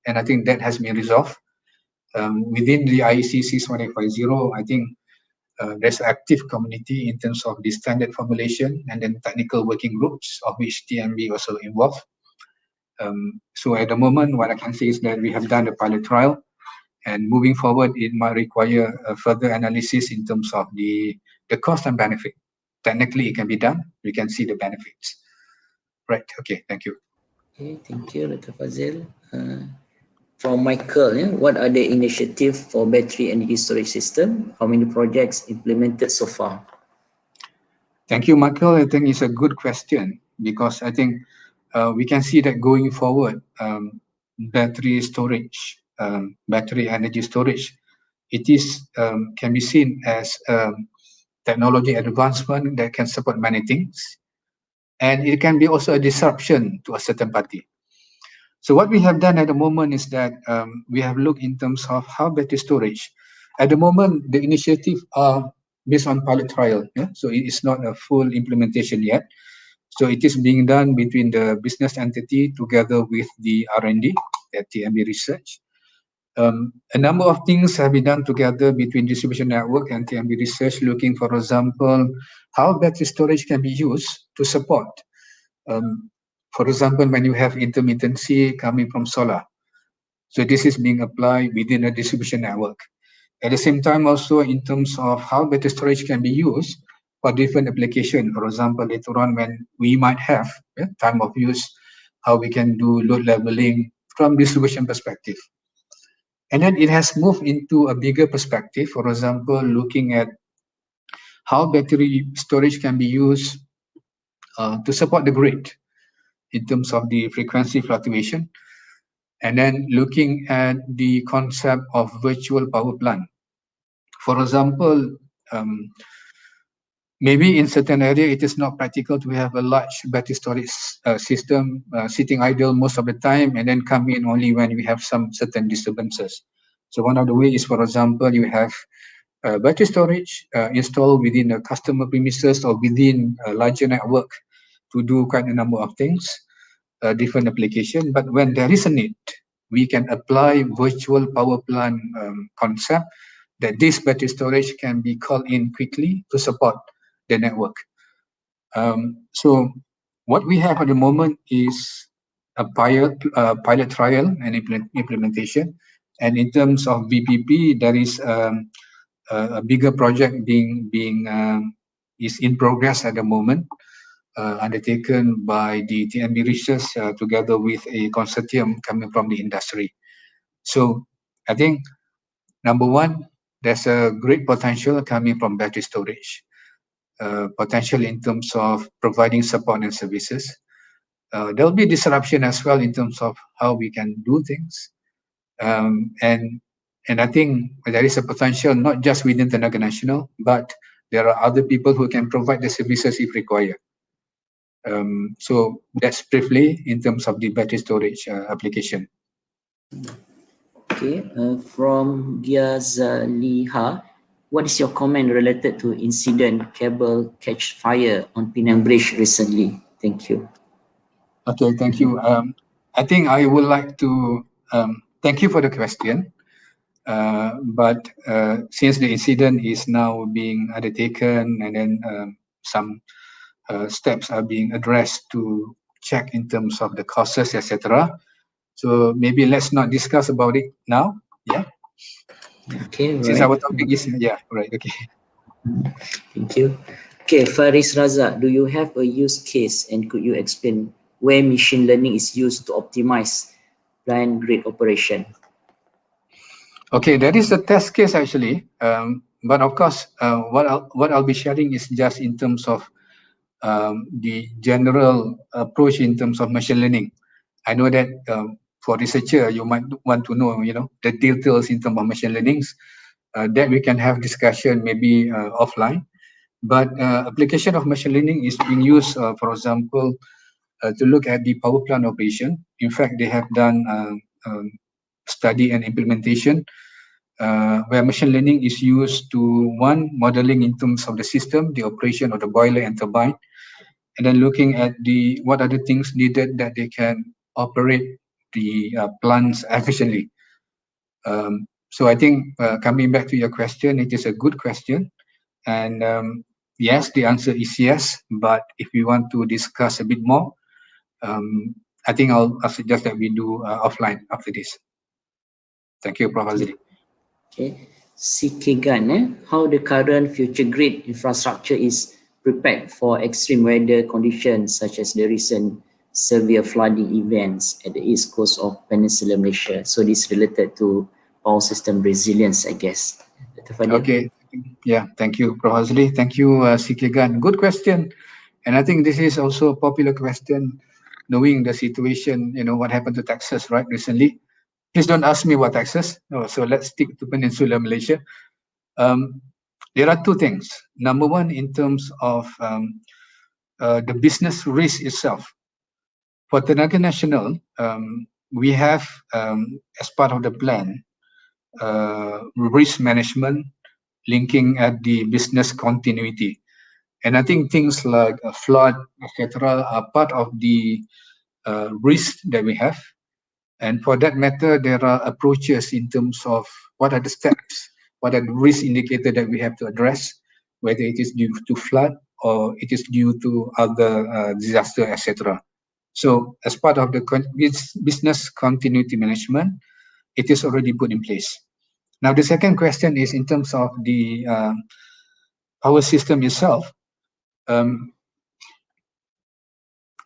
And I think that has been resolved. Within the IEEE 61850, I think there's active community in terms of the standard formulation and then technical working groups, of which TMB also involved. So at the moment, what I can say is that we have done the pilot trial, and moving forward, it might require a further analysis in terms of the cost and benefit. Technically, it can be done. We can see the benefits. Right. Okay. Thank you. Okay, thank you, Dr. Fazil. From Michael, what are the initiatives for battery energy storage system? How many projects implemented so far? Thank you, Michael. I think it's a good question because I think we can see that going forward, battery storage, battery energy storage, it is can be seen as technology advancement that can support many things, and it can be also a disruption to a certain party. So what we have done at the moment is that we have looked in terms of how battery storage. At the moment, the initiative are based on pilot trial, so it is not a full implementation yet. So it is being done between the business entity together with the R&D at TMB Research. A number of things have been done together between distribution network and TMB Research, looking, for example, how battery storage can be used to support. For example, when you have intermittency coming from solar. So this is being applied within a distribution network. At the same time, also in terms of how battery storage can be used for different applications. For example, later on when we might have time of use, how we can do load leveling from distribution perspective. And then it has moved into a bigger perspective. For example, looking at how battery storage can be used to support the grid in terms of the frequency fluctuation. And then looking at the concept of virtual power plant. For example, maybe in certain area, it is not practical to have a large battery storage system sitting idle most of the time and then come in only when we have some certain disturbances. So one of the ways is, for example, you have battery storage installed within a customer premises or within a larger network to do quite a number of things, different application. But when there is a need, we can apply virtual power plant concept that this battery storage can be called in quickly to support the network. So what we have at the moment is a pilot trial and implementation. And in terms of VPP, there is a bigger project is in progress at the moment, undertaken by the TMB Research together with a consortium coming from the industry. So I think number one, there's a great potential coming from battery storage, potential in terms of providing support and services. There'll be disruption as well in terms of how we can do things. And I think there is a potential not just within Tenaga Nasional, but there are other people who can provide the services if required. So that's briefly in terms of the battery storage application. Okay, from Giazaliha, what is your comment related to incident cable catch fire on Penang Bridge recently? Thank you. Okay, thank you. I think I would like to thank you for the question. But since the incident is now being undertaken and then some steps are being addressed to check in terms of the causes, etc. So maybe let's not discuss about it now. Yeah. Okay, right. Since our topic is right. Okay. Thank you. Okay, Faris Raza, do you have a use case and could you explain where machine learning is used to optimize plant grid operation? Okay, that is a test case actually. But of course, what I'll be sharing is just in terms of the general approach in terms of machine learning. I know that for researcher, you might want to know, the details in terms of machine learnings. That we can have discussion maybe offline. But application of machine learning is being used, for example, to look at the power plant operation. In fact, they have done study and implementation where machine learning is used to one modeling in terms of the system, the operation of the boiler and turbine, and then looking at the what are the things needed that they can operate the plants efficiently. So I think coming back to your question, it is a good question, and yes, the answer is yes. But if we want to discuss a bit more, I think I'll suggest that we do offline after this. Thank you, Prof. Azli. Okay. Sikigan, how the current future grid infrastructure is prepared for extreme weather conditions such as the recent severe flooding events at the east coast of Peninsula Malaysia. So this related to power system resilience, I guess. Dr. Fadil? Okay. Yeah, thank you, Prof. Azli. Thank you, Sikigan. Good question. And I think this is also a popular question, knowing the situation, what happened to Texas, right, recently. Please don't ask me what Texas. No, so let's stick to Peninsula Malaysia. There are two things. Number one, in terms of the business risk itself. For Tenaga Nasional, we have, as part of the plan, risk management linking at the business continuity. And I think things like flood, etc., are part of the risk that we have. And for that matter, there are approaches in terms of what are the steps, what are the risk indicators that we have to address, whether it is due to flood or it is due to other disaster, etc. So as part of the business continuity management, it is already put in place. Now, the second question is in terms of the power system itself.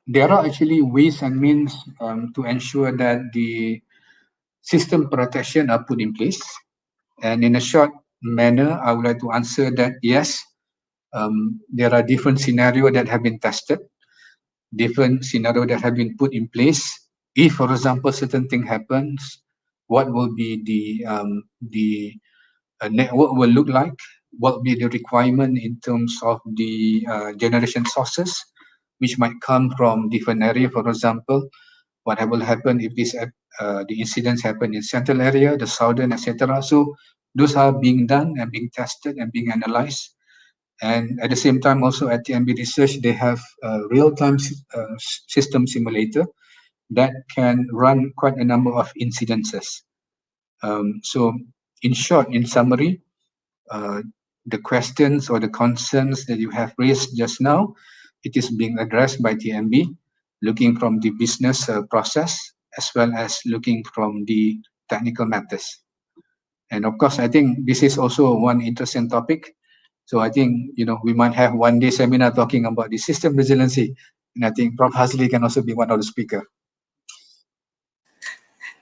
There are actually ways and means to ensure that the system protection are put in place. And in a short manner, I would like to answer that yes, there are different scenarios that have been tested, different scenarios that have been put in place. If, for example, certain thing happens, what will be the network will look like? What will be the requirement in terms of the generation sources, which might come from different area, for example, what will happen if the incidents happen in central area, the southern, etc. So those are being done and being tested and being analyzed. And at the same time, also at TMB Research, they have a real-time system simulator that can run quite a number of incidences. So in short, in summary, the questions or the concerns that you have raised just now, it is being addressed by TMB, looking from the business process as well as looking from the technical matters. And of course, I think this is also one interesting topic. So I think, we might have one day seminar talking about the system resiliency. And I think Prof. Hazli can also be one of the speakers.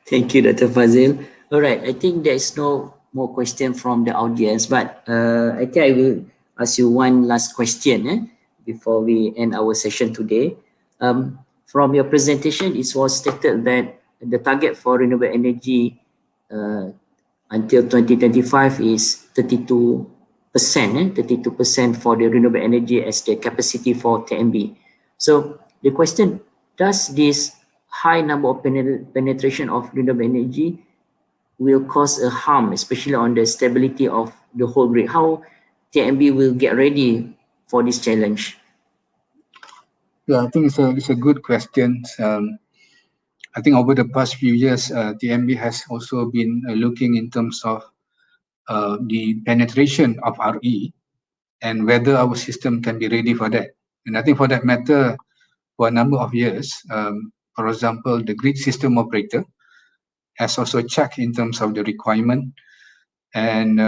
Thank you, Dr. Fazil. All right, I think there is no more question from the audience, but I think I will ask you one last question before we end our session today. From your presentation, it was stated that the target for renewable energy until 2025 is 32%, 32% for the renewable energy as the capacity for TMB. So the question, does this high number of penetration of renewable energy will cause a harm, especially on the stability of the whole grid? How TMB will get ready for this challenge? Yeah, I think it's a good question. I think over the past few years, TMB has also been looking in terms of the penetration of RE and whether our system can be ready for that. And I think for that matter, for a number of years, for example, the grid system operator has also checked in terms of the requirement, and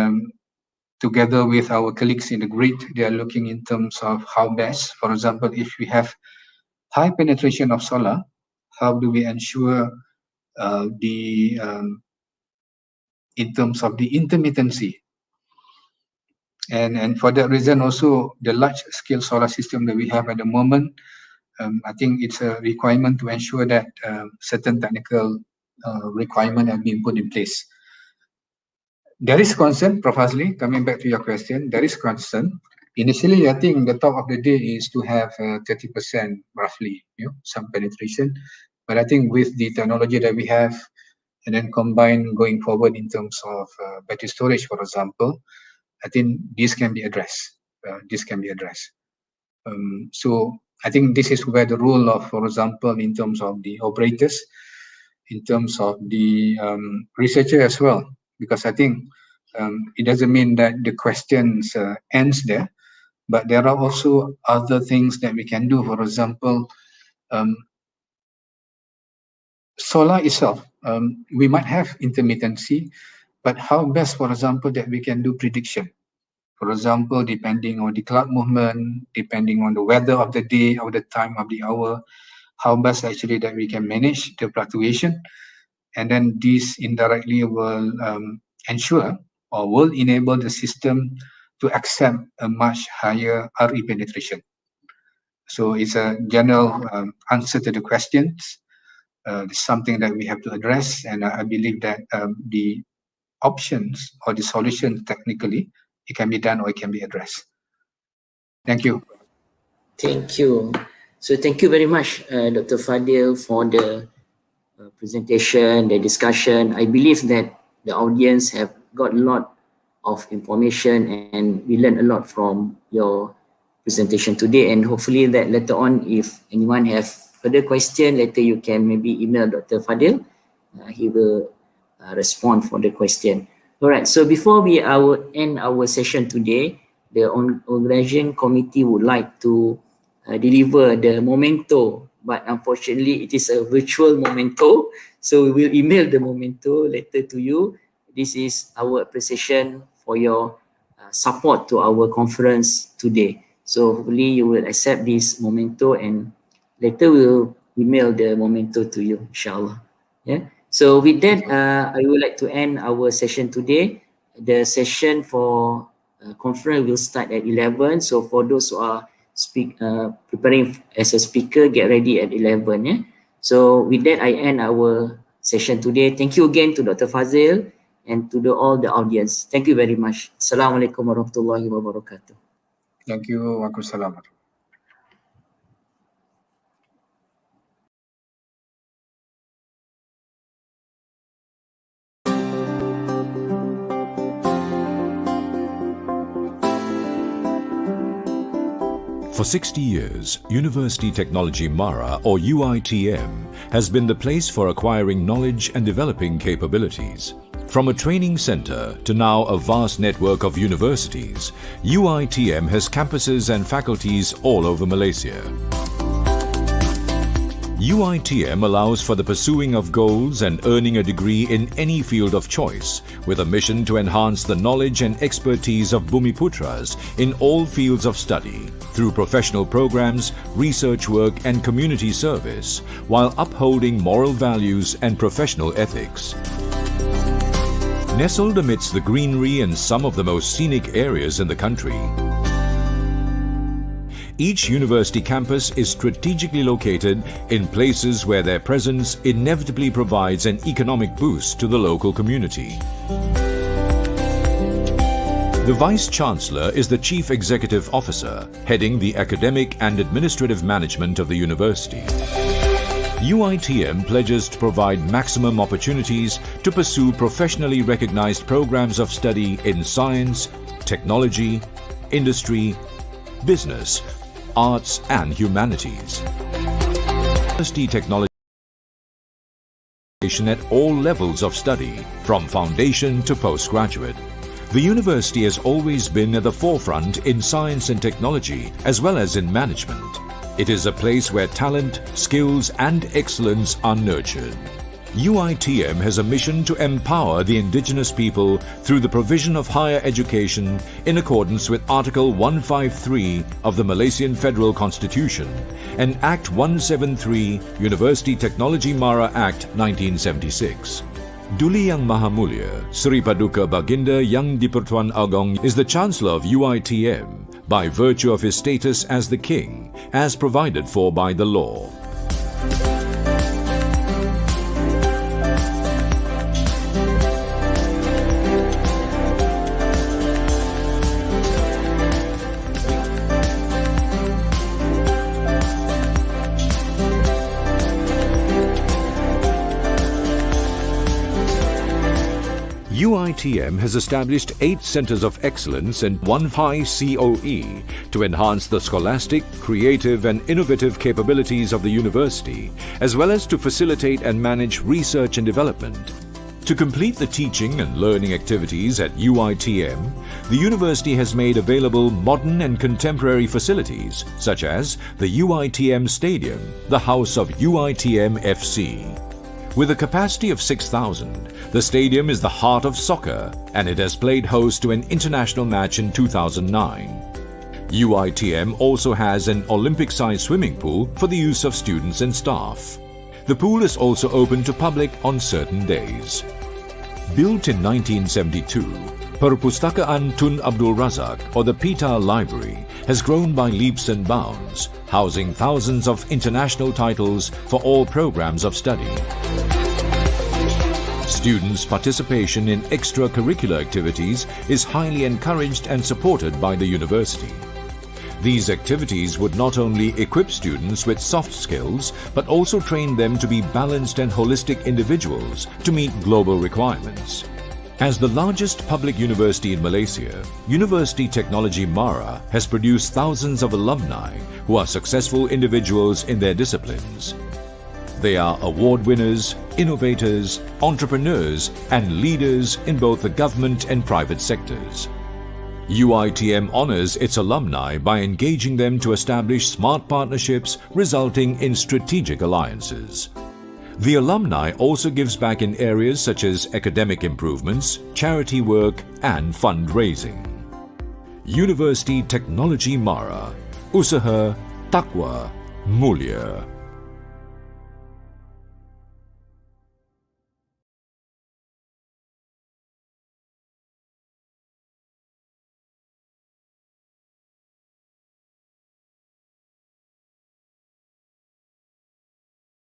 together with our colleagues in the grid, they are looking in terms of how best, for example, if we have high penetration of solar, how do we ensure the in terms of the intermittency. And for that reason also, the large-scale solar system that we have at the moment, I think it's a requirement to ensure that certain technical requirement have been put in place. There is concern, Prof. Hazli, coming back to your question, there is concern. Initially, I think the top of the day is to have 30% roughly, some penetration. But I think with the technology that we have, and then combine going forward in terms of battery storage, for example, I think this can be addressed. So I think this is where the role of, for example, in terms of the operators, in terms of the researcher as well, because I think it doesn't mean that the questions ends there, but there are also other things that we can do. For example, solar itself, we might have intermittency, but how best, for example, that we can do prediction? For example, depending on the cloud movement, depending on the weather of the day or the time of the hour, how best actually that we can manage the fluctuation. And then this indirectly will ensure or will enable the system to accept a much higher RE penetration. So it's a general answer to the questions. It's something that we have to address, and I believe that the options or the solution technically, it can be done or it can be addressed. Thank you. Thank you. So thank you very much, Dr. Fadil, for the presentation, the discussion. I believe that the audience have got a lot of information and we learned a lot from your presentation today, and hopefully that later on, if anyone have further question, later you can maybe email Dr. Fadil. He will respond for the question. All right, so before we end our session today, the organization committee would like to deliver the memento, but unfortunately it is a virtual memento, so we will email the memento later to you. This is our appreciation for your support to our conference today. So hopefully you will accept this memento, and later we'll email the memento to you, inshallah. Yeah. So with that, I would like to end our session today. The session for conference will start at 11. So for those who are preparing as a speaker, get ready at 11. Yeah? So with that, I end our session today. Thank you again to Dr. Fazil and to all the audience. Thank you very much. Assalamualaikum warahmatullahi wabarakatuh. Thank you. Waalaikumsalam. For 60 years, University Technology Mara, or UiTM, has been the place for acquiring knowledge and developing capabilities. From a training center to now a vast network of universities, UiTM has campuses and faculties all over Malaysia. UiTM allows for the pursuing of goals and earning a degree in any field of choice, with a mission to enhance the knowledge and expertise of Bumiputras in all fields of study, through professional programs, research work and community service, while upholding moral values and professional ethics. Nestled amidst the greenery and some of the most scenic areas in the country, each university campus is strategically located in places where their presence inevitably provides an economic boost to the local community. The Vice-Chancellor is the Chief Executive Officer, heading the academic and administrative management of the university. UiTM pledges to provide maximum opportunities to pursue professionally recognized programs of study in science, technology, industry, business, arts and humanities. University technology at all levels of study, from foundation to postgraduate. The university has always been at the forefront in science and technology, as well as in management. It is a place where talent, skills and excellence are nurtured. UiTM has a mission to empower the indigenous people through the provision of higher education in accordance with Article 153 of the Malaysian Federal Constitution and Act 173, University Technology Mara Act 1976. Duli Yang Maha Mulia, Sri Paduka Baginda Yang di-Pertuan Agong is the Chancellor of UiTM by virtue of his status as the King, as provided for by the law. UiTM has established 8 Centers of Excellence and 1 COE to enhance the scholastic, creative and innovative capabilities of the university, as well as to facilitate and manage research and development. To complete the teaching and learning activities at UiTM, the university has made available modern and contemporary facilities such as the UiTM Stadium, the house of UiTM FC. With a capacity of 6,000, the stadium is the heart of soccer and it has played host to an international match in 2009. UiTM also has an Olympic-sized swimming pool for the use of students and staff. The pool is also open to public on certain days. Built in 1972, Perpustakaan Tun Abdul Razak, or the Pita Library, has grown by leaps and bounds, housing thousands of international titles for all programs of study. Students' participation in extracurricular activities is highly encouraged and supported by the university. These activities would not only equip students with soft skills, but also train them to be balanced and holistic individuals to meet global requirements. As the largest public university in Malaysia, University Technology Mara has produced thousands of alumni who are successful individuals in their disciplines. They are award winners, innovators, entrepreneurs, and leaders in both the government and private sectors. UiTM honors its alumni by engaging them to establish smart partnerships resulting in strategic alliances. The alumni also gives back in areas such as academic improvements, charity work, and fundraising. University Technology Mara, Usaha Takwa Mulia.